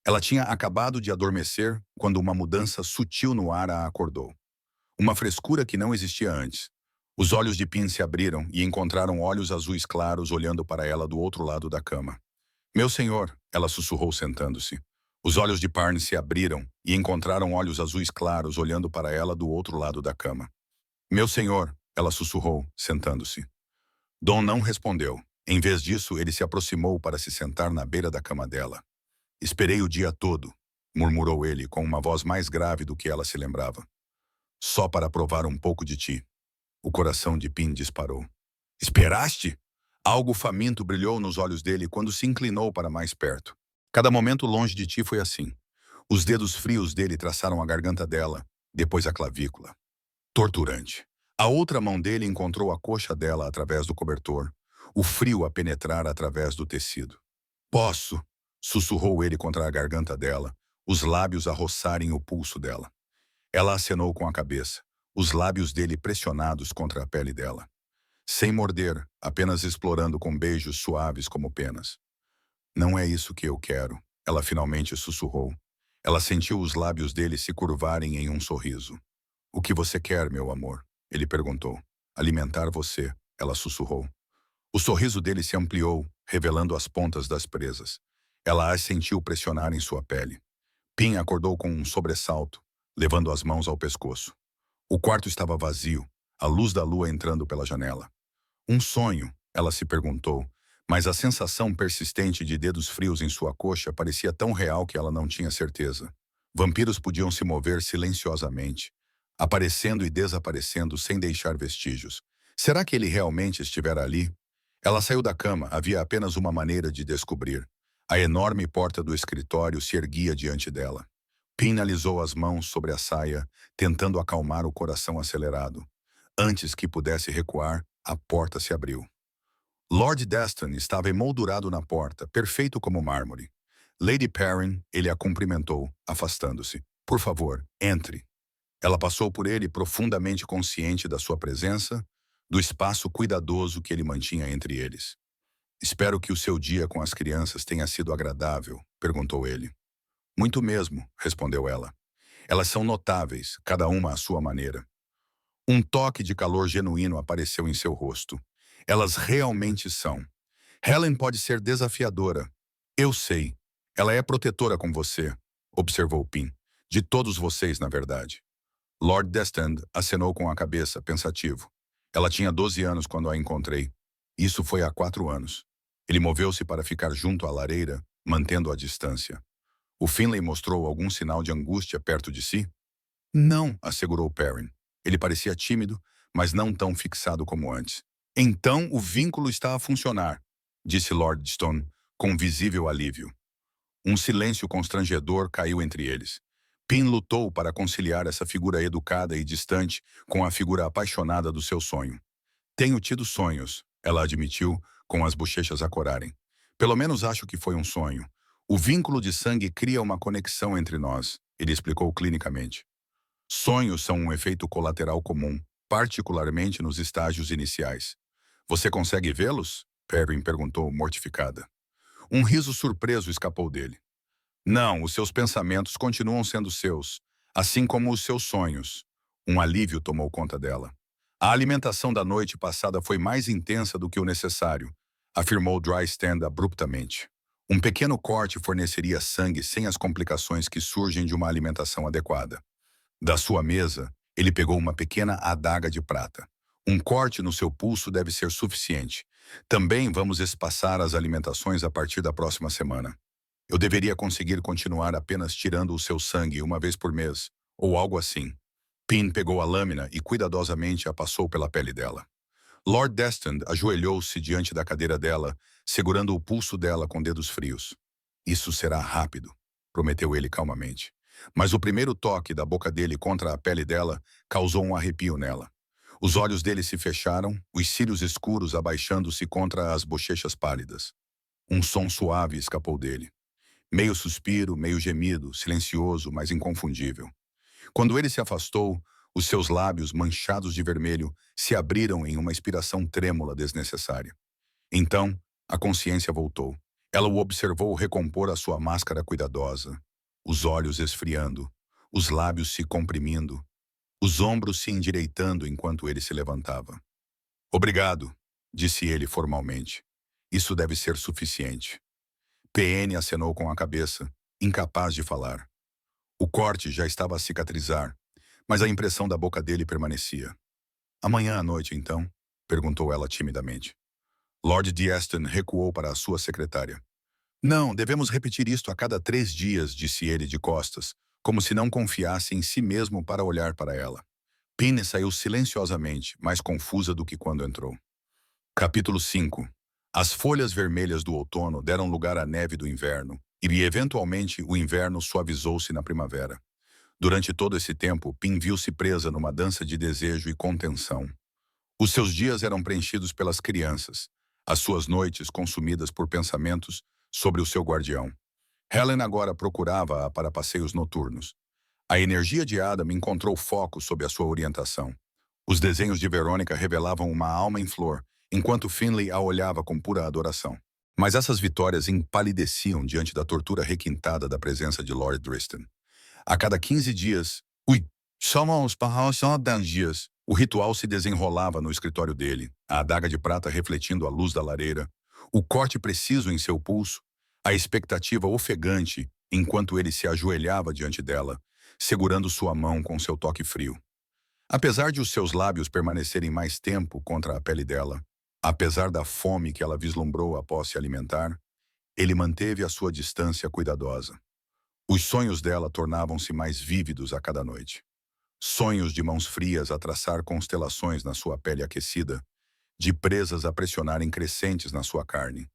Ela tinha acabado de adormecer quando uma mudança sutil no ar a acordou. Uma frescura que não existia antes. Os olhos de Pin se abriram e encontraram olhos azuis claros olhando para ela do outro lado da cama. Meu senhor, ela sussurrou sentando-se. Os olhos de Parn se abriram e encontraram olhos azuis claros olhando para ela do outro lado da cama. Meu senhor, ela sussurrou, sentando-se. Don não respondeu. Em vez disso, ele se aproximou para se sentar na beira da cama dela. Esperei o dia todo, murmurou ele com uma voz mais grave do que ela se lembrava. Só para provar um pouco de ti. O coração de Pin disparou. Esperaste? Algo faminto brilhou nos olhos dele quando se inclinou para mais perto. Cada momento longe de ti foi assim. Os dedos frios dele traçaram a garganta dela, depois a clavícula. Torturante. A outra mão dele encontrou a coxa dela através do cobertor, o frio a penetrar através do tecido. Posso, sussurrou ele contra a garganta dela, os lábios a roçarem o pulso dela. Ela acenou com a cabeça, os lábios dele pressionados contra a pele dela. Sem morder, apenas explorando com beijos suaves como penas. Não é isso que eu quero, ela finalmente sussurrou. Ela sentiu os lábios dele se curvarem em um sorriso. O que você quer, meu amor? Ele perguntou. Alimentar você, ela sussurrou. O sorriso dele se ampliou, revelando as pontas das presas. Ela as sentiu pressionar em sua pele. Pin acordou com um sobressalto, levando as mãos ao pescoço. O quarto estava vazio, a luz da lua entrando pela janela. Um sonho, ela se perguntou, mas a sensação persistente de dedos frios em sua coxa parecia tão real que ela não tinha certeza. Vampiros podiam se mover silenciosamente, aparecendo e desaparecendo sem deixar vestígios. Será que ele realmente estivera ali? Ela saiu da cama, havia apenas uma maneira de descobrir. A enorme porta do escritório se erguia diante dela. Pin alisou as mãos sobre a saia, tentando acalmar o coração acelerado. Antes que pudesse recuar, a porta se abriu. Lord Deston estava emoldurado na porta, perfeito como mármore. Lady Perrin, ele a cumprimentou, afastando-se. Por favor, entre. Ela passou por ele profundamente consciente da sua presença, do espaço cuidadoso que ele mantinha entre eles. Espero que o seu dia com as crianças tenha sido agradável, perguntou ele. Muito mesmo, respondeu ela. Elas são notáveis, cada uma à sua maneira. Um toque de calor genuíno apareceu em seu rosto. Elas realmente são. Helen pode ser desafiadora. Eu sei. Ela é protetora com você, observou Pin. De todos vocês, na verdade. Lord Destin acenou com a cabeça, pensativo. Ela tinha 12 anos quando a encontrei. Isso foi há 4 anos. Ele moveu-se para ficar junto à lareira, mantendo a distância. O Finlay mostrou algum sinal de angústia perto de si? Não, assegurou Perrin. Ele parecia tímido, mas não tão fixado como antes. Então o vínculo está a funcionar, disse Lord Stone, com visível alívio. Um silêncio constrangedor caiu entre eles. Pin lutou para conciliar essa figura educada e distante com a figura apaixonada do seu sonho. Tenho tido sonhos, ela admitiu, com as bochechas a corarem. Pelo menos acho que foi um sonho. O vínculo de sangue cria uma conexão entre nós, ele explicou clinicamente. Sonhos são um efeito colateral comum, particularmente nos estágios iniciais. Você consegue vê-los? Perrin perguntou, mortificada. Um riso surpreso escapou dele. Não, os seus pensamentos continuam sendo seus, assim como os seus sonhos. Um alívio tomou conta dela. A alimentação da noite passada foi mais intensa do que o necessário, afirmou Drystand abruptamente. Um pequeno corte forneceria sangue sem as complicações que surgem de uma alimentação adequada. Da sua mesa, ele pegou uma pequena adaga de prata. Um corte no seu pulso deve ser suficiente. Também vamos espaçar as alimentações a partir da próxima semana. Eu deveria conseguir continuar apenas tirando o seu sangue uma vez por mês, ou algo assim. Pin pegou a lâmina e cuidadosamente a passou pela pele dela. Lord Destin ajoelhou-se diante da cadeira dela, segurando o pulso dela com dedos frios. Isso será rápido, prometeu ele calmamente. Mas o primeiro toque da boca dele contra a pele dela causou um arrepio nela. Os olhos dele se fecharam, os cílios escuros abaixando-se contra as bochechas pálidas. Um som suave escapou dele. Meio suspiro, meio gemido, silencioso, mas inconfundível. Quando ele se afastou, os seus lábios, manchados de vermelho, se abriram em uma expiração trêmula desnecessária. Então, a consciência voltou. Ela o observou recompor a sua máscara cuidadosa, os olhos esfriando, os lábios se comprimindo, os ombros se endireitando enquanto ele se levantava. Obrigado, disse ele formalmente. Isso deve ser suficiente. PN acenou com a cabeça, incapaz de falar. O corte já estava a cicatrizar, mas a impressão da boca dele permanecia. Amanhã à noite, então? Perguntou ela timidamente. Lord D'Aston recuou para a sua secretária. Não, devemos repetir isto a cada 3 dias, disse ele de costas, como se não confiasse em si mesmo para olhar para ela. Pine saiu silenciosamente, mais confusa do que quando entrou. Capítulo 5. As folhas vermelhas do outono deram lugar à neve do inverno, e eventualmente o inverno suavizou-se na primavera. Durante todo esse tempo, Pin viu-se presa numa dança de desejo e contenção. Os seus dias eram preenchidos pelas crianças, as suas noites consumidas por pensamentos sobre o seu guardião. Helen agora procurava-a para passeios noturnos. A energia de Adam encontrou foco sob a sua orientação. Os desenhos de Verônica revelavam uma alma em flor, enquanto Finlay a olhava com pura adoração. Mas essas vitórias empalideciam diante da tortura requintada da presença de Lord Driston. A cada 15 dias, o ritual se desenrolava no escritório dele, a adaga de prata refletindo a luz da lareira, o corte preciso em seu pulso, a expectativa ofegante enquanto ele se ajoelhava diante dela, segurando sua mão com seu toque frio. Apesar de os seus lábios permanecerem mais tempo contra a pele dela, apesar da fome que ela vislumbrou após se alimentar, ele manteve a sua distância cuidadosa. Os sonhos dela tornavam-se mais vívidos a cada noite. Sonhos de mãos frias a traçar constelações na sua pele aquecida, de presas a pressionarem crescentes na sua carne,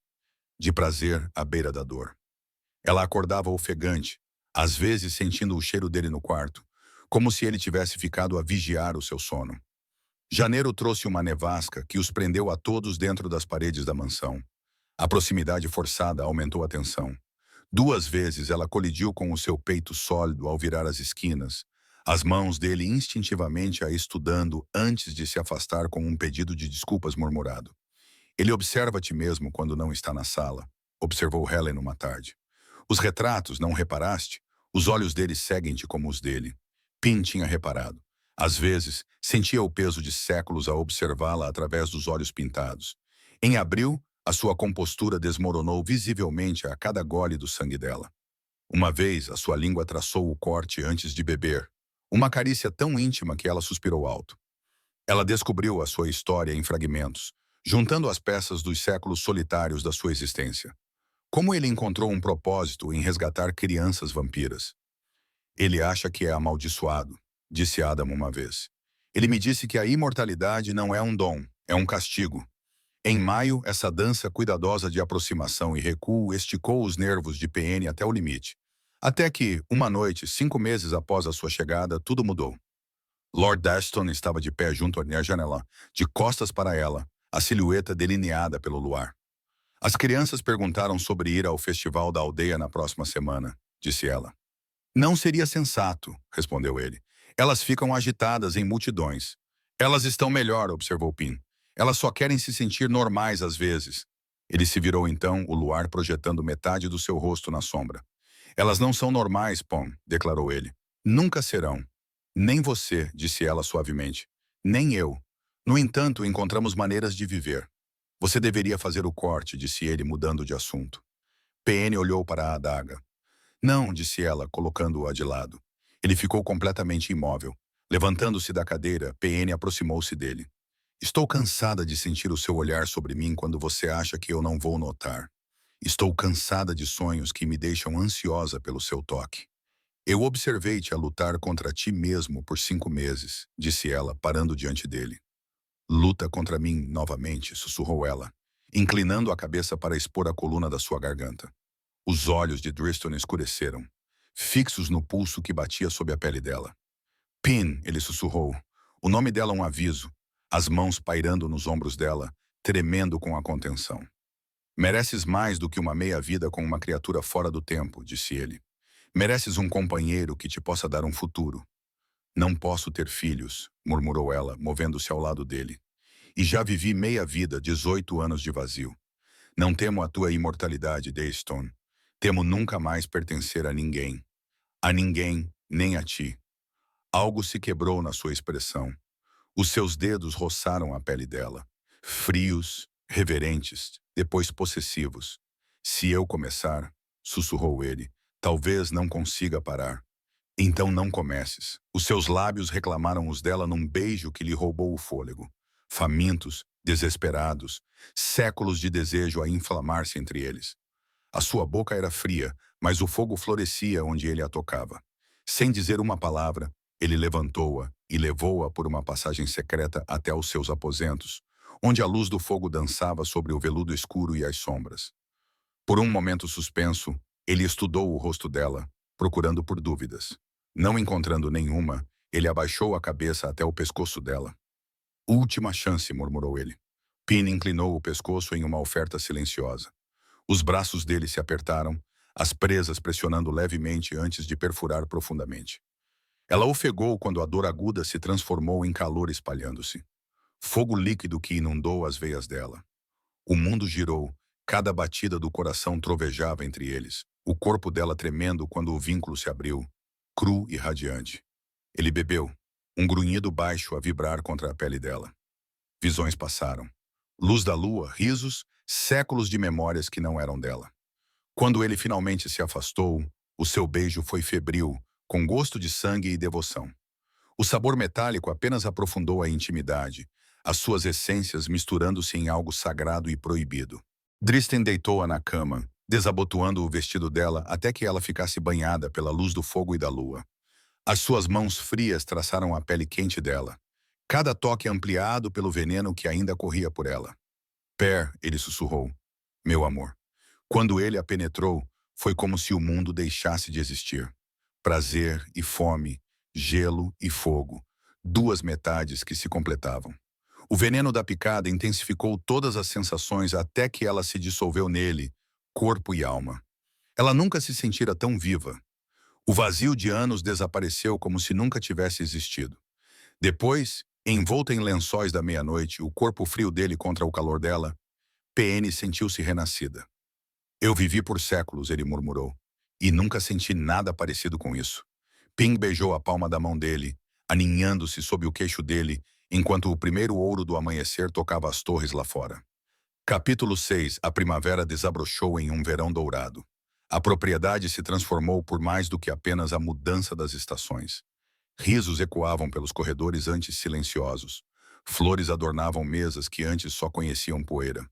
de prazer à beira da dor. Ela acordava ofegante, às vezes sentindo o cheiro dele no quarto, como se ele tivesse ficado a vigiar o seu sono. Janeiro trouxe uma nevasca que os prendeu a todos dentro das paredes da mansão. A proximidade forçada aumentou a tensão. 2 vezes ela colidiu com o seu peito sólido ao virar as esquinas, as mãos dele instintivamente a estudando antes de se afastar com um pedido de desculpas murmurado. Ele observa a ti mesmo quando não está na sala, observou Helen uma tarde. Os retratos, não reparaste? Os olhos dele seguem-te como os dele. Pin tinha reparado. Às vezes, sentia o peso de séculos a observá-la através dos olhos pintados. Em abril, a sua compostura desmoronou visivelmente a cada gole do sangue dela. Uma vez, a sua língua traçou o corte antes de beber. Uma carícia tão íntima que ela suspirou alto. Ela descobriu a sua história em fragmentos, juntando as peças dos séculos solitários da sua existência. Como ele encontrou um propósito em resgatar crianças vampiras? Ele acha que é amaldiçoado, disse Adam uma vez. Ele me disse que a imortalidade não é um dom, é um castigo. Em maio, essa dança cuidadosa de aproximação e recuo esticou os nervos de PN até o limite. Até que, uma noite, 5 meses após a sua chegada, tudo mudou. Lord Daston estava de pé junto à janela, de costas para ela, a silhueta delineada pelo luar. As crianças perguntaram sobre ir ao festival da aldeia na próxima semana, disse ela. Não seria sensato, respondeu ele. Elas ficam agitadas em multidões. Elas estão melhor, observou Pin. Elas só querem se sentir normais às vezes. Ele se virou então, o luar projetando metade do seu rosto na sombra. Elas não são normais, Pon, declarou ele. Nunca serão. Nem você, disse ela suavemente. Nem eu. No entanto, encontramos maneiras de viver. Você deveria fazer o corte, disse ele, mudando de assunto. PN olhou para a adaga. Não, disse ela, colocando-a de lado. Ele ficou completamente imóvel. Levantando-se da cadeira, PN aproximou-se dele. Estou cansada de sentir o seu olhar sobre mim quando você acha que eu não vou notar. Estou cansada de sonhos que me deixam ansiosa pelo seu toque. Eu observei-te a lutar contra ti mesmo por 5 meses, disse ela, parando diante dele. Luta contra mim novamente, sussurrou ela, inclinando a cabeça para expor a coluna da sua garganta. Os olhos de Driston escureceram, fixos no pulso que batia sob a pele dela. Pin, ele sussurrou. O nome dela um aviso, as mãos pairando nos ombros dela, tremendo com a contenção. Mereces mais do que uma meia-vida com uma criatura fora do tempo, disse ele. Mereces um companheiro que te possa dar um futuro. Não posso ter filhos, murmurou ela, movendo-se ao lado dele. E já vivi meia vida, 18 anos de vazio. Não temo a tua imortalidade, Dayston. Temo nunca mais pertencer a ninguém. A ninguém, nem a ti. Algo se quebrou na sua expressão. Os seus dedos roçaram a pele dela. Frios, reverentes, depois possessivos. Se eu começar, sussurrou ele, talvez não consiga parar. Então não comeces. Os seus lábios reclamaram os dela num beijo que lhe roubou o fôlego. Famintos, desesperados, séculos de desejo a inflamar-se entre eles. A sua boca era fria, mas o fogo florescia onde ele a tocava. Sem dizer uma palavra, ele levantou-a e levou-a por uma passagem secreta até os seus aposentos, onde a luz do fogo dançava sobre o veludo escuro e as sombras. Por um momento suspenso, ele estudou o rosto dela, procurando por dúvidas. Não encontrando nenhuma, ele abaixou a cabeça até o pescoço dela. Última chance, murmurou ele. Pin inclinou o pescoço em uma oferta silenciosa. Os braços dele se apertaram, as presas pressionando levemente antes de perfurar profundamente. Ela ofegou quando a dor aguda se transformou em calor espalhando-se. Fogo líquido que inundou as veias dela. O mundo girou, cada batida do coração trovejava entre eles, o corpo dela tremendo quando o vínculo se abriu, cru e radiante. Ele bebeu, um grunhido baixo a vibrar contra a pele dela. Visões passaram. Luz da lua, risos, séculos de memórias que não eram dela. Quando ele finalmente se afastou, o seu beijo foi febril, com gosto de sangue e devoção. O sabor metálico apenas aprofundou a intimidade, as suas essências misturando-se em algo sagrado e proibido. Driston deitou-a na cama, desabotoando o vestido dela até que ela ficasse banhada pela luz do fogo e da lua. As suas mãos frias traçaram a pele quente dela, cada toque ampliado pelo veneno que ainda corria por ela. Per, ele sussurrou. Meu amor. Quando ele a penetrou, foi como se o mundo deixasse de existir. Prazer e fome, gelo e fogo, duas metades que se completavam. O veneno da picada intensificou todas as sensações até que ela se dissolveu nele, corpo e alma. Ela nunca se sentira tão viva. O vazio de anos desapareceu como se nunca tivesse existido. Depois, envolta em lençóis da meia-noite, o corpo frio dele contra o calor dela, PN sentiu-se renascida. Eu vivi por séculos, ele murmurou, e nunca senti nada parecido com isso. Ping beijou a palma da mão dele, aninhando-se sob o queixo dele, enquanto o primeiro ouro do amanhecer tocava as torres lá fora. Capítulo 6. A primavera desabrochou em um verão dourado. A propriedade se transformou por mais do que apenas a mudança das estações. Risos ecoavam pelos corredores antes silenciosos. Flores adornavam mesas que antes só conheciam poeira.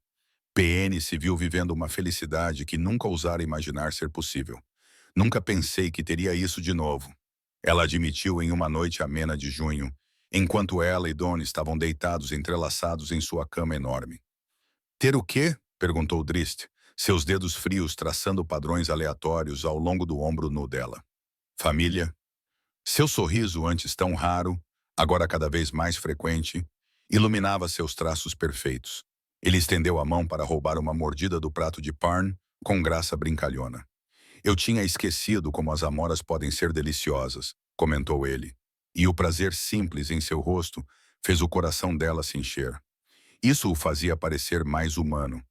PN se viu vivendo uma felicidade que nunca ousara imaginar ser possível. Nunca pensei que teria isso de novo. Ela admitiu em uma noite amena de junho, enquanto ela e Don estavam deitados entrelaçados em sua cama enorme. Ter o quê? Perguntou Drist, seus dedos frios traçando padrões aleatórios ao longo do ombro nu dela. Família. Seu sorriso, antes tão raro, agora cada vez mais frequente, iluminava seus traços perfeitos. Ele estendeu a mão para roubar uma mordida do prato de Parn, com graça brincalhona. Eu tinha esquecido como as amoras podem ser deliciosas, comentou ele. E o prazer simples em seu rosto fez o coração dela se encher. Isso o fazia parecer mais humano.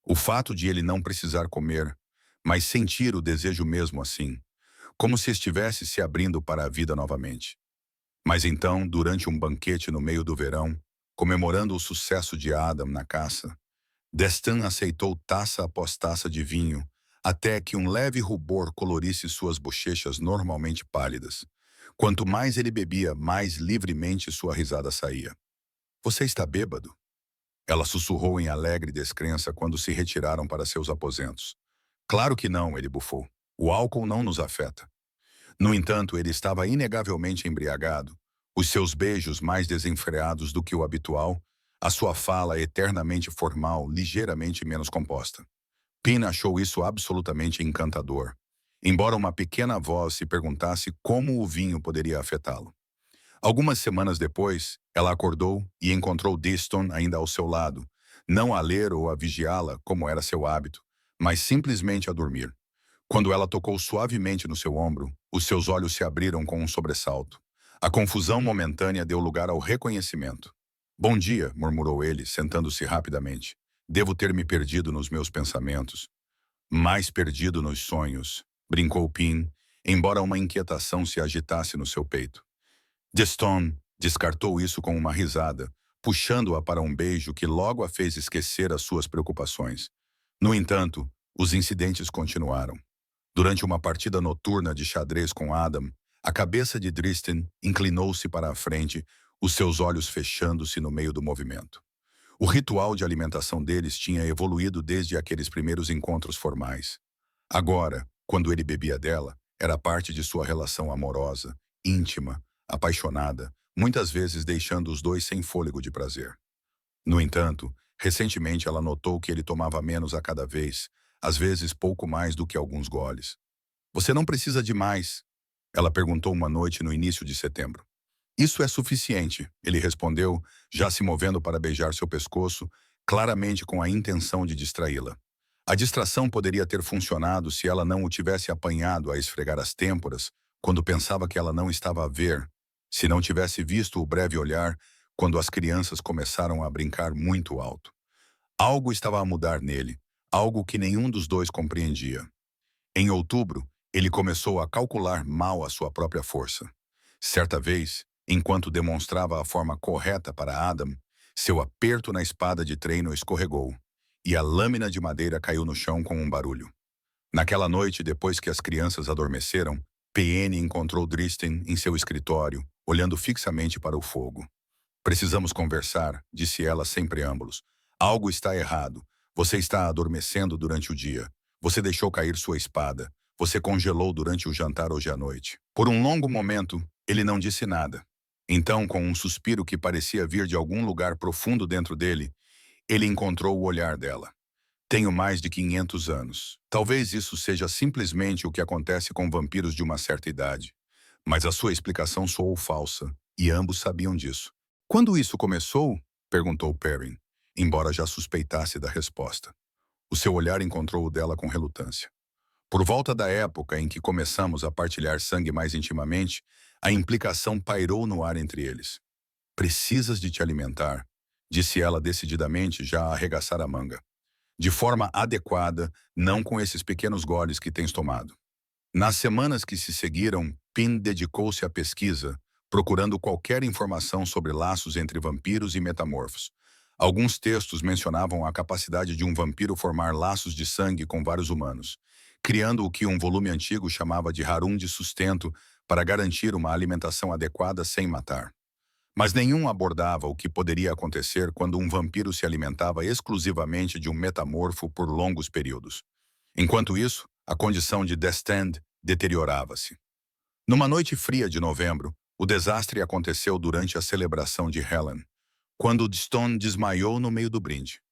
O fato de ele não precisar comer, mas sentir o desejo mesmo assim, como se estivesse se abrindo para a vida novamente. Mas então, durante um banquete no meio do verão, comemorando o sucesso de Adam na caça, Destin aceitou taça após taça de vinho, até que um leve rubor colorisse suas bochechas normalmente pálidas. Quanto mais ele bebia, mais livremente sua risada saía. Você está bêbado? Ela sussurrou em alegre descrença quando se retiraram para seus aposentos. Claro que não, ele bufou. O álcool não nos afeta. No entanto, ele estava inegavelmente embriagado, os seus beijos mais desenfreados do que o habitual, a sua fala eternamente formal, ligeiramente menos composta. Pina achou isso absolutamente encantador, embora uma pequena voz se perguntasse como o vinho poderia afetá-lo. Algumas semanas depois, ela acordou e encontrou Diston ainda ao seu lado, não a ler ou a vigiá-la, como era seu hábito, mas simplesmente a dormir. Quando ela tocou suavemente no seu ombro, os seus olhos se abriram com um sobressalto. A confusão momentânea deu lugar ao reconhecimento. Bom dia, murmurou ele, sentando-se rapidamente. Devo ter me perdido nos meus pensamentos. Mais perdido nos sonhos, brincou Pin, embora uma inquietação se agitasse no seu peito. Deston descartou isso com uma risada, puxando-a para um beijo que logo a fez esquecer as suas preocupações. No entanto, os incidentes continuaram. Durante uma partida noturna de xadrez com Adam, a cabeça de Dristin inclinou-se para a frente, os seus olhos fechando-se no meio do movimento. O ritual de alimentação deles tinha evoluído desde aqueles primeiros encontros formais. Agora, quando ele bebia dela, era parte de sua relação amorosa, íntima, apaixonada, muitas vezes deixando os dois sem fôlego de prazer. No entanto, recentemente ela notou que ele tomava menos a cada vez, às vezes pouco mais do que alguns goles. Você não precisa de mais, ela perguntou uma noite no início de setembro. Isso é suficiente, ele respondeu, já se movendo para beijar seu pescoço, claramente com a intenção de distraí-la. A distração poderia ter funcionado se ela não o tivesse apanhado a esfregar as têmporas, quando pensava que ela não estava a ver, se não tivesse visto o breve olhar quando as crianças começaram a brincar muito alto. Algo estava a mudar nele, algo que nenhum dos dois compreendia. Em outubro, ele começou a calcular mal a sua própria força. Certa vez, enquanto demonstrava a forma correta para Adam, seu aperto na espada de treino escorregou, e a lâmina de madeira caiu no chão com um barulho. Naquela noite, depois que as crianças adormeceram, PN encontrou Dristin em seu escritório, olhando fixamente para o fogo. Precisamos conversar, disse ela sem preâmbulos. Algo está errado. Você está adormecendo durante o dia. Você deixou cair sua espada. Você congelou durante o jantar hoje à noite. Por um longo momento, ele não disse nada. Então, com um suspiro que parecia vir de algum lugar profundo dentro dele, ele encontrou o olhar dela. Tenho mais de 500 anos. Talvez isso seja simplesmente o que acontece com vampiros de uma certa idade. Mas a sua explicação soou falsa, e ambos sabiam disso. Quando isso começou? Perguntou Perrin, embora já suspeitasse da resposta. O seu olhar encontrou o dela com relutância. Por volta da época em que começamos a partilhar sangue mais intimamente, a implicação pairou no ar entre eles. Precisas de te alimentar, disse ela decididamente, já a arregaçar a manga. De forma adequada, não com esses pequenos goles que tens tomado. Nas semanas que se seguiram, Pin dedicou-se à pesquisa, procurando qualquer informação sobre laços entre vampiros e metamorfos. Alguns textos mencionavam a capacidade de um vampiro formar laços de sangue com vários humanos, criando o que um volume antigo chamava de harum de sustento para garantir uma alimentação adequada sem matar. Mas nenhum abordava o que poderia acontecer quando um vampiro se alimentava exclusivamente de um metamorfo por longos períodos. Enquanto isso, a condição de Destin deteriorava-se. Numa noite fria de novembro, o desastre aconteceu durante a celebração de Helen, quando Destin desmaiou no meio do brinde.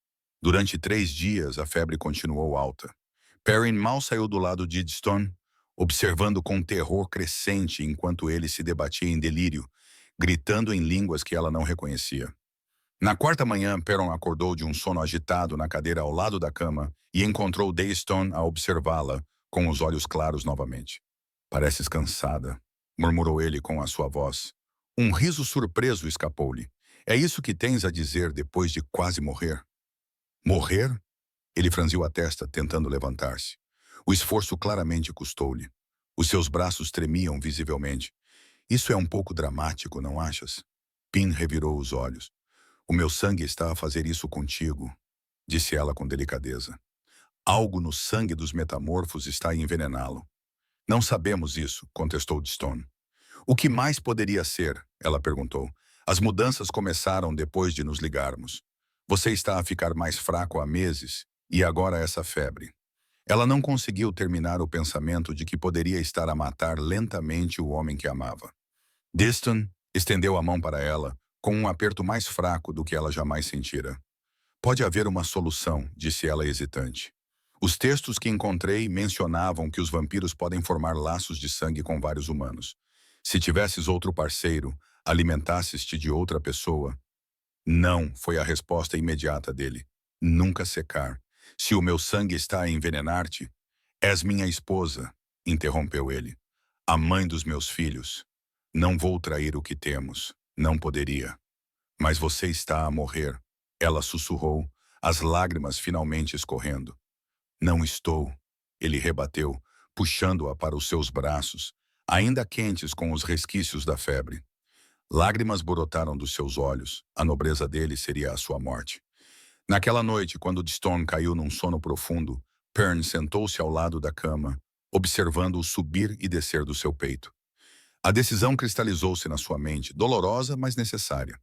Durante 3 dias, a febre continuou alta. Perrin mal saiu do lado de Destin, observando com terror crescente enquanto ele se debatia em delírio, gritando em línguas que ela não reconhecia. Na quarta manhã, Perrin acordou de um sono agitado na cadeira ao lado da cama e encontrou Destin a observá-la, com os olhos claros novamente. Pareces cansada, murmurou ele com a sua voz. Um riso surpreso escapou-lhe. É isso que tens a dizer depois de quase morrer? Morrer? Ele franziu a testa, tentando levantar-se. O esforço claramente custou-lhe. Os seus braços tremiam visivelmente. Isso é um pouco dramático, não achas? Pin revirou os olhos. O meu sangue está a fazer isso contigo, disse ela com delicadeza. Algo no sangue dos metamorfos está a envenená-lo. Não sabemos isso, contestou Stone. O que mais poderia ser? Ela perguntou. As mudanças começaram depois de nos ligarmos. Você está a ficar mais fraco há meses, e agora essa febre. Ela não conseguiu terminar o pensamento de que poderia estar a matar lentamente o homem que amava. Destin estendeu a mão para ela, com um aperto mais fraco do que ela jamais sentira. Pode haver uma solução, disse ela hesitante. Os textos que encontrei mencionavam que os vampiros podem formar laços de sangue com vários humanos. Se tivesses outro parceiro, alimentasses-te de outra pessoa. Não, foi a resposta imediata dele. Nunca secar. Se o meu sangue está a envenenar-te, és minha esposa, interrompeu ele. A mãe dos meus filhos. Não vou trair o que temos. Não poderia. Mas você está a morrer. Ela sussurrou, as lágrimas finalmente escorrendo. Não estou, ele rebateu, puxando-a para os seus braços, ainda quentes com os resquícios da febre. Lágrimas brotaram dos seus olhos, a nobreza dele seria a sua morte. Naquela noite, quando Destin caiu num sono profundo, Pern sentou-se ao lado da cama, observando-o subir e descer do seu peito. A decisão cristalizou-se na sua mente, dolorosa, mas necessária.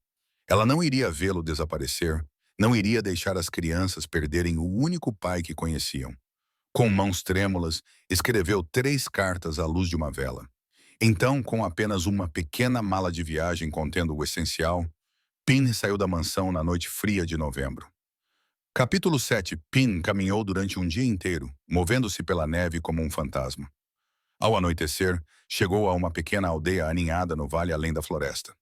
Ela não iria vê-lo desaparecer, não iria deixar as crianças perderem o único pai que conheciam. Com mãos trêmulas, escreveu 3 cartas à luz de uma vela. Então, com apenas uma pequena mala de viagem contendo o essencial, Pin saiu da mansão na noite fria de novembro. Capítulo 7. Pin caminhou durante um dia inteiro, movendo-se pela neve como um fantasma. Ao anoitecer, chegou a uma pequena aldeia aninhada no vale além da floresta.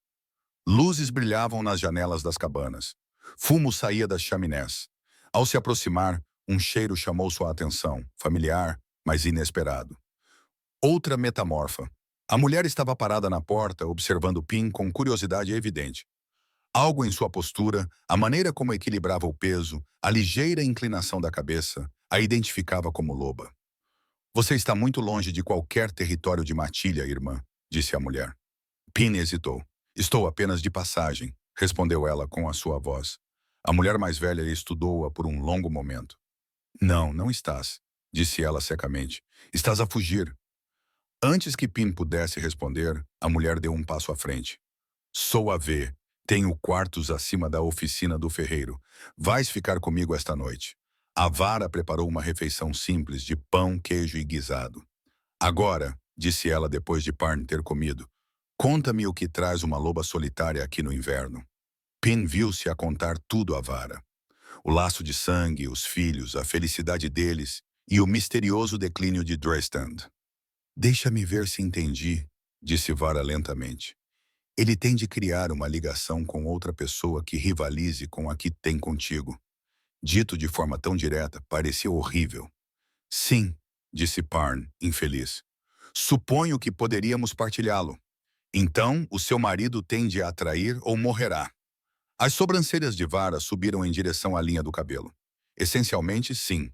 Luzes brilhavam nas janelas das cabanas. Fumo saía das chaminés. Ao se aproximar, um cheiro chamou sua atenção, familiar, mas inesperado. Outra metamorfa. A mulher estava parada na porta, observando Pin com curiosidade evidente. Algo em sua postura, a maneira como equilibrava o peso, a ligeira inclinação da cabeça, a identificava como loba. Você está muito longe de qualquer território de matilha, irmã, disse a mulher. Pin hesitou. Estou apenas de passagem, respondeu ela com a sua voz. A mulher mais velha estudou-a por um longo momento. Não, não estás, disse ela secamente. Estás a fugir. Antes que Pin pudesse responder, a mulher deu um passo à frente. Sou a V. Tenho quartos acima da oficina do ferreiro. Vais ficar comigo esta noite. A vara preparou uma refeição simples de pão, queijo e guisado. Agora, disse ela depois de Parn ter comido, conta-me o que traz uma loba solitária aqui no inverno. Pin viu-se a contar tudo à vara. O laço de sangue, os filhos, a felicidade deles e o misterioso declínio de Dresden. Deixa-me ver se entendi, disse Vara lentamente. Ele tem de criar uma ligação com outra pessoa que rivalize com a que tem contigo. Dito de forma tão direta, parecia horrível. Sim, disse Parn, infeliz. Suponho que poderíamos partilhá-lo. Então, o seu marido tende a atrair ou morrerá. As sobrancelhas de Vara subiram em direção à linha do cabelo. Essencialmente, sim.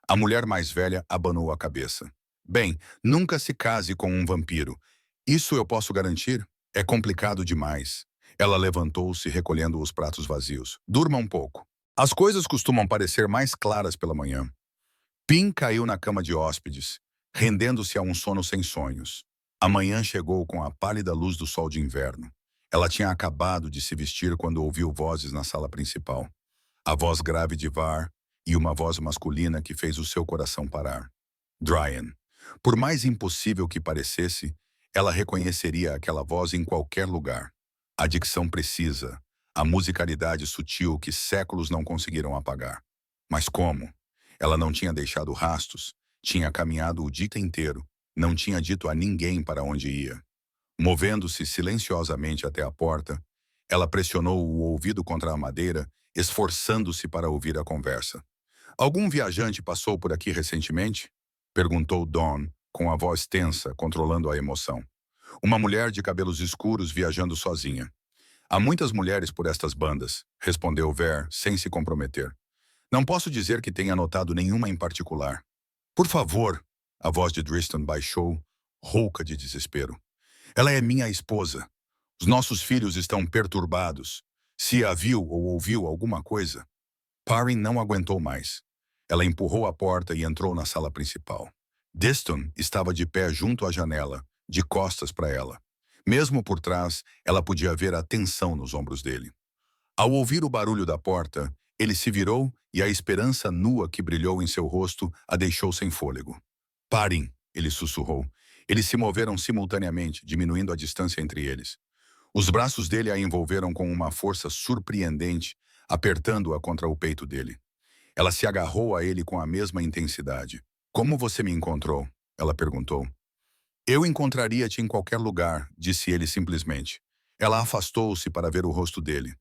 A mulher mais velha abanou a cabeça. Bem, nunca se case com um vampiro. Isso eu posso garantir? É complicado demais. Ela levantou-se, recolhendo os pratos vazios. Durma um pouco. As coisas costumam parecer mais claras pela manhã. Pim caiu na cama de hóspedes, rendendo-se a um sono sem sonhos. A manhã chegou com a pálida luz do sol de inverno. Ela tinha acabado de se vestir quando ouviu vozes na sala principal. A voz grave de Var e uma voz masculina que fez o seu coração parar. Dryan. Por mais impossível que parecesse, ela reconheceria aquela voz em qualquer lugar. A dicção precisa, a musicalidade sutil que séculos não conseguiram apagar. Mas como? Ela não tinha deixado rastros, tinha caminhado o dia inteiro, não tinha dito a ninguém para onde ia. Movendo-se silenciosamente até a porta, ela pressionou o ouvido contra a madeira, esforçando-se para ouvir a conversa. Algum viajante passou por aqui recentemente? Perguntou Dawn, com a voz tensa, controlando a emoção. Uma mulher de cabelos escuros viajando sozinha. Há muitas mulheres por estas bandas, respondeu Ver, sem se comprometer. Não posso dizer que tenha notado nenhuma em particular. Por favor, a voz de Driston baixou, rouca de desespero. Ela é minha esposa. Os nossos filhos estão perturbados. Se a viu ou ouviu alguma coisa. Parry não aguentou mais. Ela empurrou a porta e entrou na sala principal. Deston estava de pé junto à janela, de costas para ela. Mesmo por trás, ela podia ver a tensão nos ombros dele. Ao ouvir o barulho da porta, ele se virou e a esperança nua que brilhou em seu rosto a deixou sem fôlego. Parem, ele sussurrou. Eles se moveram simultaneamente, diminuindo a distância entre eles. Os braços dele a envolveram com uma força surpreendente, apertando-a contra o peito dele. Ela se agarrou a ele com a mesma intensidade. Como você me encontrou? Ela perguntou. Eu encontraria-te em qualquer lugar, disse ele simplesmente. Ela afastou-se para ver o rosto dele.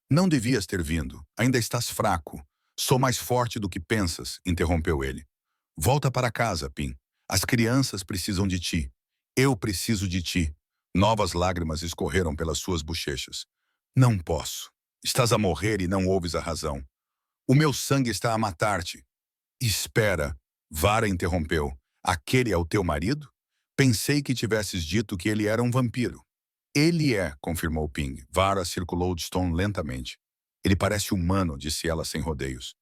Não devias ter vindo. Ainda estás fraco. Sou mais forte do que pensas, interrompeu ele. Volta para casa, Pim. As crianças precisam de ti. Eu preciso de ti. Novas lágrimas escorreram pelas suas bochechas. Não posso. Estás a morrer e não ouves a razão. O meu sangue está a matar-te. Espera. Vara interrompeu. Aquele é o teu marido? Pensei que tivesses dito que ele era um vampiro. Ele é, confirmou Ping. Vara circulou de Stone lentamente. Ele parece humano, disse ela sem rodeios.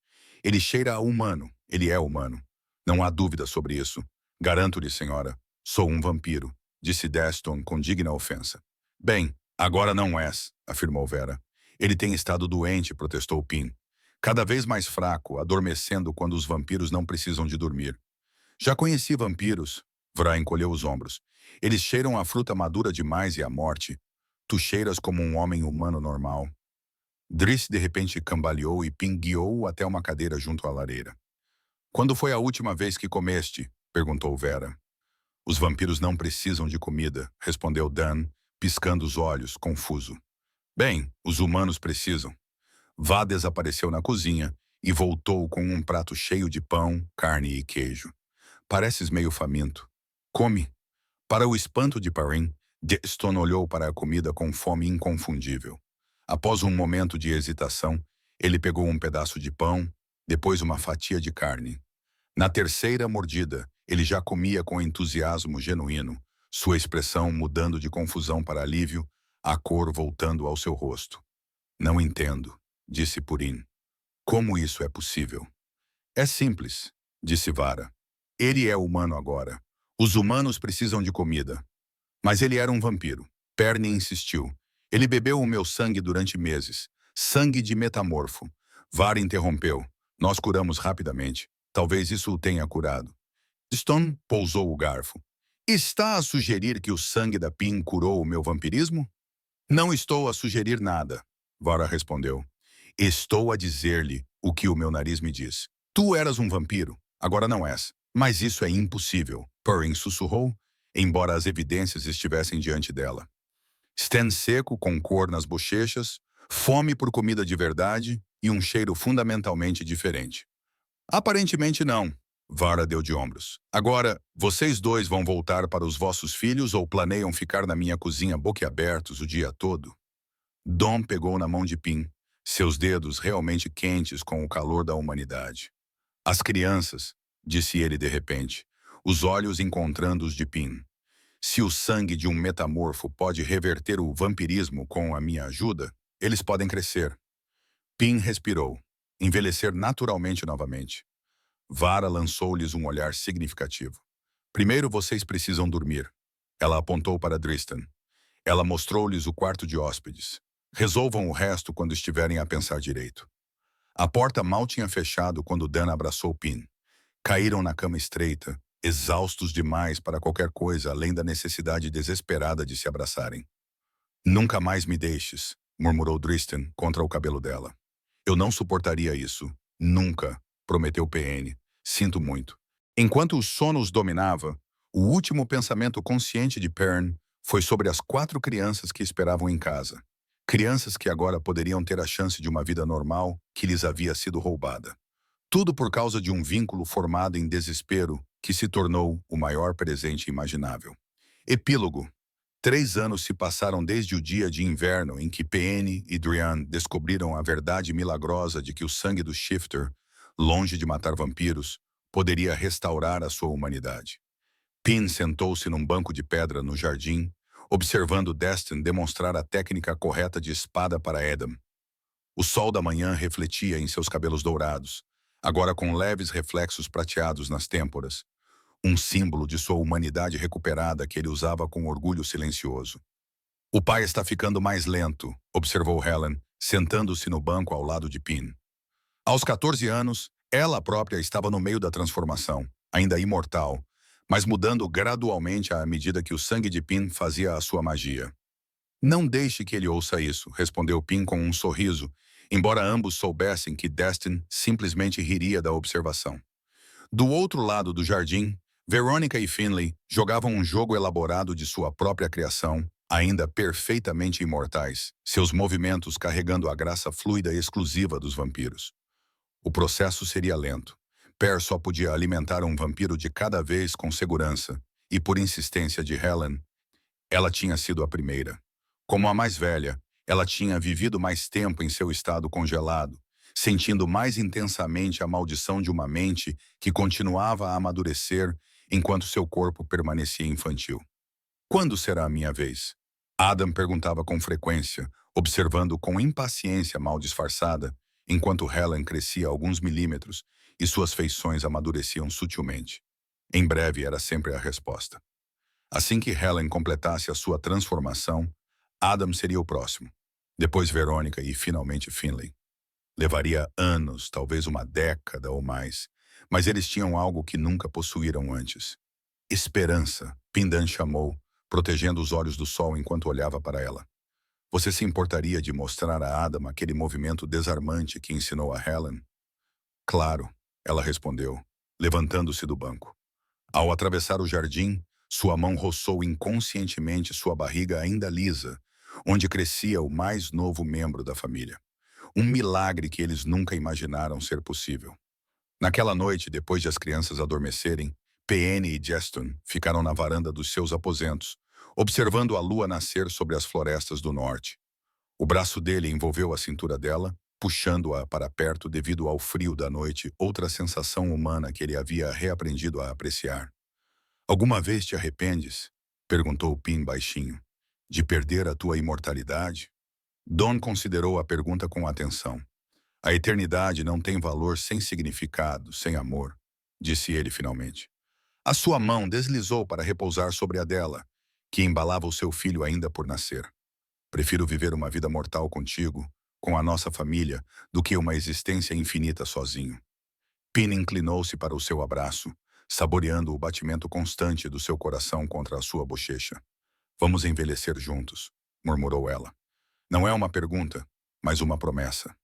Ele cheira a humano. Ele é humano. Não há dúvida sobre isso. Garanto-lhe, senhora. Sou um vampiro, disse Deston com digna ofensa. Bem, agora não és, afirmou Vera. Ele tem estado doente, protestou Pin. Cada vez mais fraco, adormecendo quando os vampiros não precisam de dormir. Já conheci vampiros. Vra encolheu os ombros. Eles cheiram a fruta madura demais e a morte. Tu cheiras como um homem humano normal. Driss de repente cambaleou e Pin guiou-o até uma cadeira junto à lareira. Quando foi a última vez que comeste? Perguntou Vera. Os vampiros não precisam de comida, respondeu Dan, piscando os olhos, confuso. Bem, os humanos precisam. Vá desapareceu na cozinha e voltou com um prato cheio de pão, carne e queijo. Pareces meio faminto. Come. Para o espanto de Perrin, Deston olhou para a comida com fome inconfundível. Após um momento de hesitação, ele pegou um pedaço de pão, depois uma fatia de carne. Na terceira mordida, ele já comia com entusiasmo genuíno, sua expressão mudando de confusão para alívio, a cor voltando ao seu rosto. Não entendo, disse Purin. Como isso é possível? É simples, disse Vara. Ele é humano agora. Os humanos precisam de comida. Mas ele era um vampiro. Perny insistiu. Ele bebeu o meu sangue durante meses. Sangue de metamorfo. Vara interrompeu. Nós curamos rapidamente. Talvez isso o tenha curado. Stone pousou o garfo. Está a sugerir que o sangue da Pin curou o meu vampirismo? Não estou a sugerir nada, Vara respondeu. Estou a dizer-lhe o que o meu nariz me diz. Tu eras um vampiro, agora não és. Mas isso é impossível, Perrin sussurrou, embora as evidências estivessem diante dela. Stan seco, com cor nas bochechas, fome por comida de verdade e um cheiro fundamentalmente diferente. Aparentemente não, Vara deu de ombros. Agora, vocês dois vão voltar para os vossos filhos ou planeiam ficar na minha cozinha boquiabertos o dia todo? Dom pegou na mão de Pin, seus dedos realmente quentes com o calor da humanidade. As crianças, disse ele de repente, os olhos encontrando os de Pin. Se o sangue de um metamorfo pode reverter o vampirismo com a minha ajuda, eles podem crescer. Pin respirou, envelhecer naturalmente novamente. Vara lançou-lhes um olhar significativo. Primeiro vocês precisam dormir. Ela apontou para Dristan. Ela mostrou-lhes o quarto de hóspedes. Resolvam o resto quando estiverem a pensar direito. A porta mal tinha fechado quando Dan abraçou Pin. Caíram na cama estreita, exaustos demais para qualquer coisa além da necessidade desesperada de se abraçarem. Nunca mais me deixes, murmurou Dristan contra o cabelo dela. Eu não suportaria isso. Nunca, prometeu PN. Sinto muito. Enquanto o sono os dominava, o último pensamento consciente de Perrin foi sobre as 4 crianças que esperavam em casa. Crianças que agora poderiam ter a chance de uma vida normal que lhes havia sido roubada. Tudo por causa de um vínculo formado em desespero que se tornou o maior presente imaginável. Epílogo. 3 anos se passaram desde o dia de inverno em que PN e Drian descobriram a verdade milagrosa de que o sangue do Shifter, longe de matar vampiros, poderia restaurar a sua humanidade. Pin sentou-se num banco de pedra no jardim, observando Destin demonstrar a técnica correta de espada para Adam. O sol da manhã refletia em seus cabelos dourados, agora com leves reflexos prateados nas têmporas, um símbolo de sua humanidade recuperada que ele usava com orgulho silencioso. O pai está ficando mais lento, observou Helen, sentando-se no banco ao lado de Pin. Aos 14 anos, ela própria estava no meio da transformação, ainda imortal, mas mudando gradualmente à medida que o sangue de Pin fazia a sua magia. Não deixe que ele ouça isso, respondeu Pin com um sorriso, embora ambos soubessem que Destin simplesmente riria da observação. Do outro lado do jardim, Veronica e Finley jogavam um jogo elaborado de sua própria criação, ainda perfeitamente imortais, seus movimentos carregando a graça fluida exclusiva dos vampiros. O processo seria lento. Per só podia alimentar um vampiro de cada vez com segurança, e por insistência de Helen, ela tinha sido a primeira. Como a mais velha, ela tinha vivido mais tempo em seu estado congelado, sentindo mais intensamente a maldição de uma mente que continuava a amadurecer enquanto seu corpo permanecia infantil. Quando será a minha vez? Adam perguntava com frequência, observando com impaciência mal disfarçada, enquanto Helen crescia alguns milímetros e suas feições amadureciam sutilmente. Em breve era sempre a resposta. Assim que Helen completasse a sua transformação, Adam seria o próximo. Depois Veronica e finalmente Finley. Levaria anos, talvez uma década ou mais, mas eles tinham algo que nunca possuíram antes. Esperança, Pindan chamou, protegendo os olhos do sol enquanto olhava para ela. Você se importaria de mostrar a Adam aquele movimento desarmante que ensinou a Helen? Claro, ela respondeu, levantando-se do banco. Ao atravessar o jardim, sua mão roçou inconscientemente sua barriga ainda lisa, onde crescia o mais novo membro da família. Um milagre que eles nunca imaginaram ser possível. Naquela noite, depois de as crianças adormecerem, PN e Jeston ficaram na varanda dos seus aposentos, observando a lua nascer sobre as florestas do norte. O braço dele envolveu a cintura dela, puxando-a para perto devido ao frio da noite, outra sensação humana que ele havia reaprendido a apreciar. Alguma vez te arrependes? Perguntou Pin baixinho. De perder a tua imortalidade? Don considerou a pergunta com atenção. A eternidade não tem valor sem significado, sem amor, disse ele finalmente. A sua mão deslizou para repousar sobre a dela, que embalava o seu filho ainda por nascer. Prefiro viver uma vida mortal contigo, com a nossa família, do que uma existência infinita sozinho. Pin inclinou-se para o seu abraço, saboreando o batimento constante do seu coração contra a sua bochecha. Vamos envelhecer juntos, murmurou ela. Não é uma pergunta, mas uma promessa.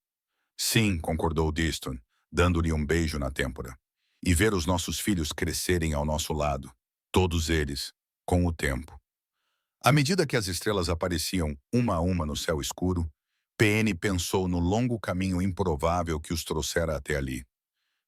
Sim, concordou Diston, dando-lhe um beijo na têmpora. E ver os nossos filhos crescerem ao nosso lado, todos eles, com o tempo. À medida que as estrelas apareciam uma a uma no céu escuro, PN pensou no longo caminho improvável que os trouxera até ali.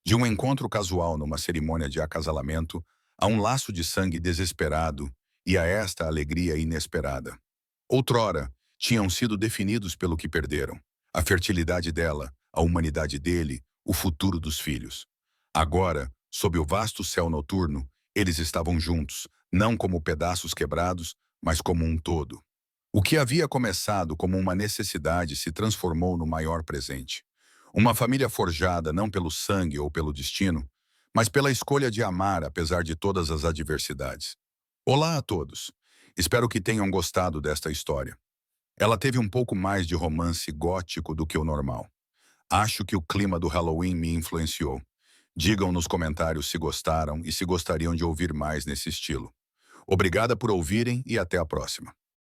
De um encontro casual numa cerimônia de acasalamento, a um laço de sangue desesperado e a esta alegria inesperada. Outrora, tinham sido definidos pelo que perderam. A fertilidade dela, a humanidade dele, o futuro dos filhos. Agora, sob o vasto céu noturno, eles estavam juntos, não como pedaços quebrados, mas como um todo. O que havia começado como uma necessidade se transformou no maior presente. Uma família forjada não pelo sangue ou pelo destino, mas pela escolha de amar apesar de todas as adversidades. Olá a todos. Espero que tenham gostado desta história. Ela teve um pouco mais de romance gótico do que o normal. Acho que o clima do Halloween me influenciou. Digam nos comentários se gostaram e se gostariam de ouvir mais nesse estilo. Obrigada por ouvirem e até a próxima.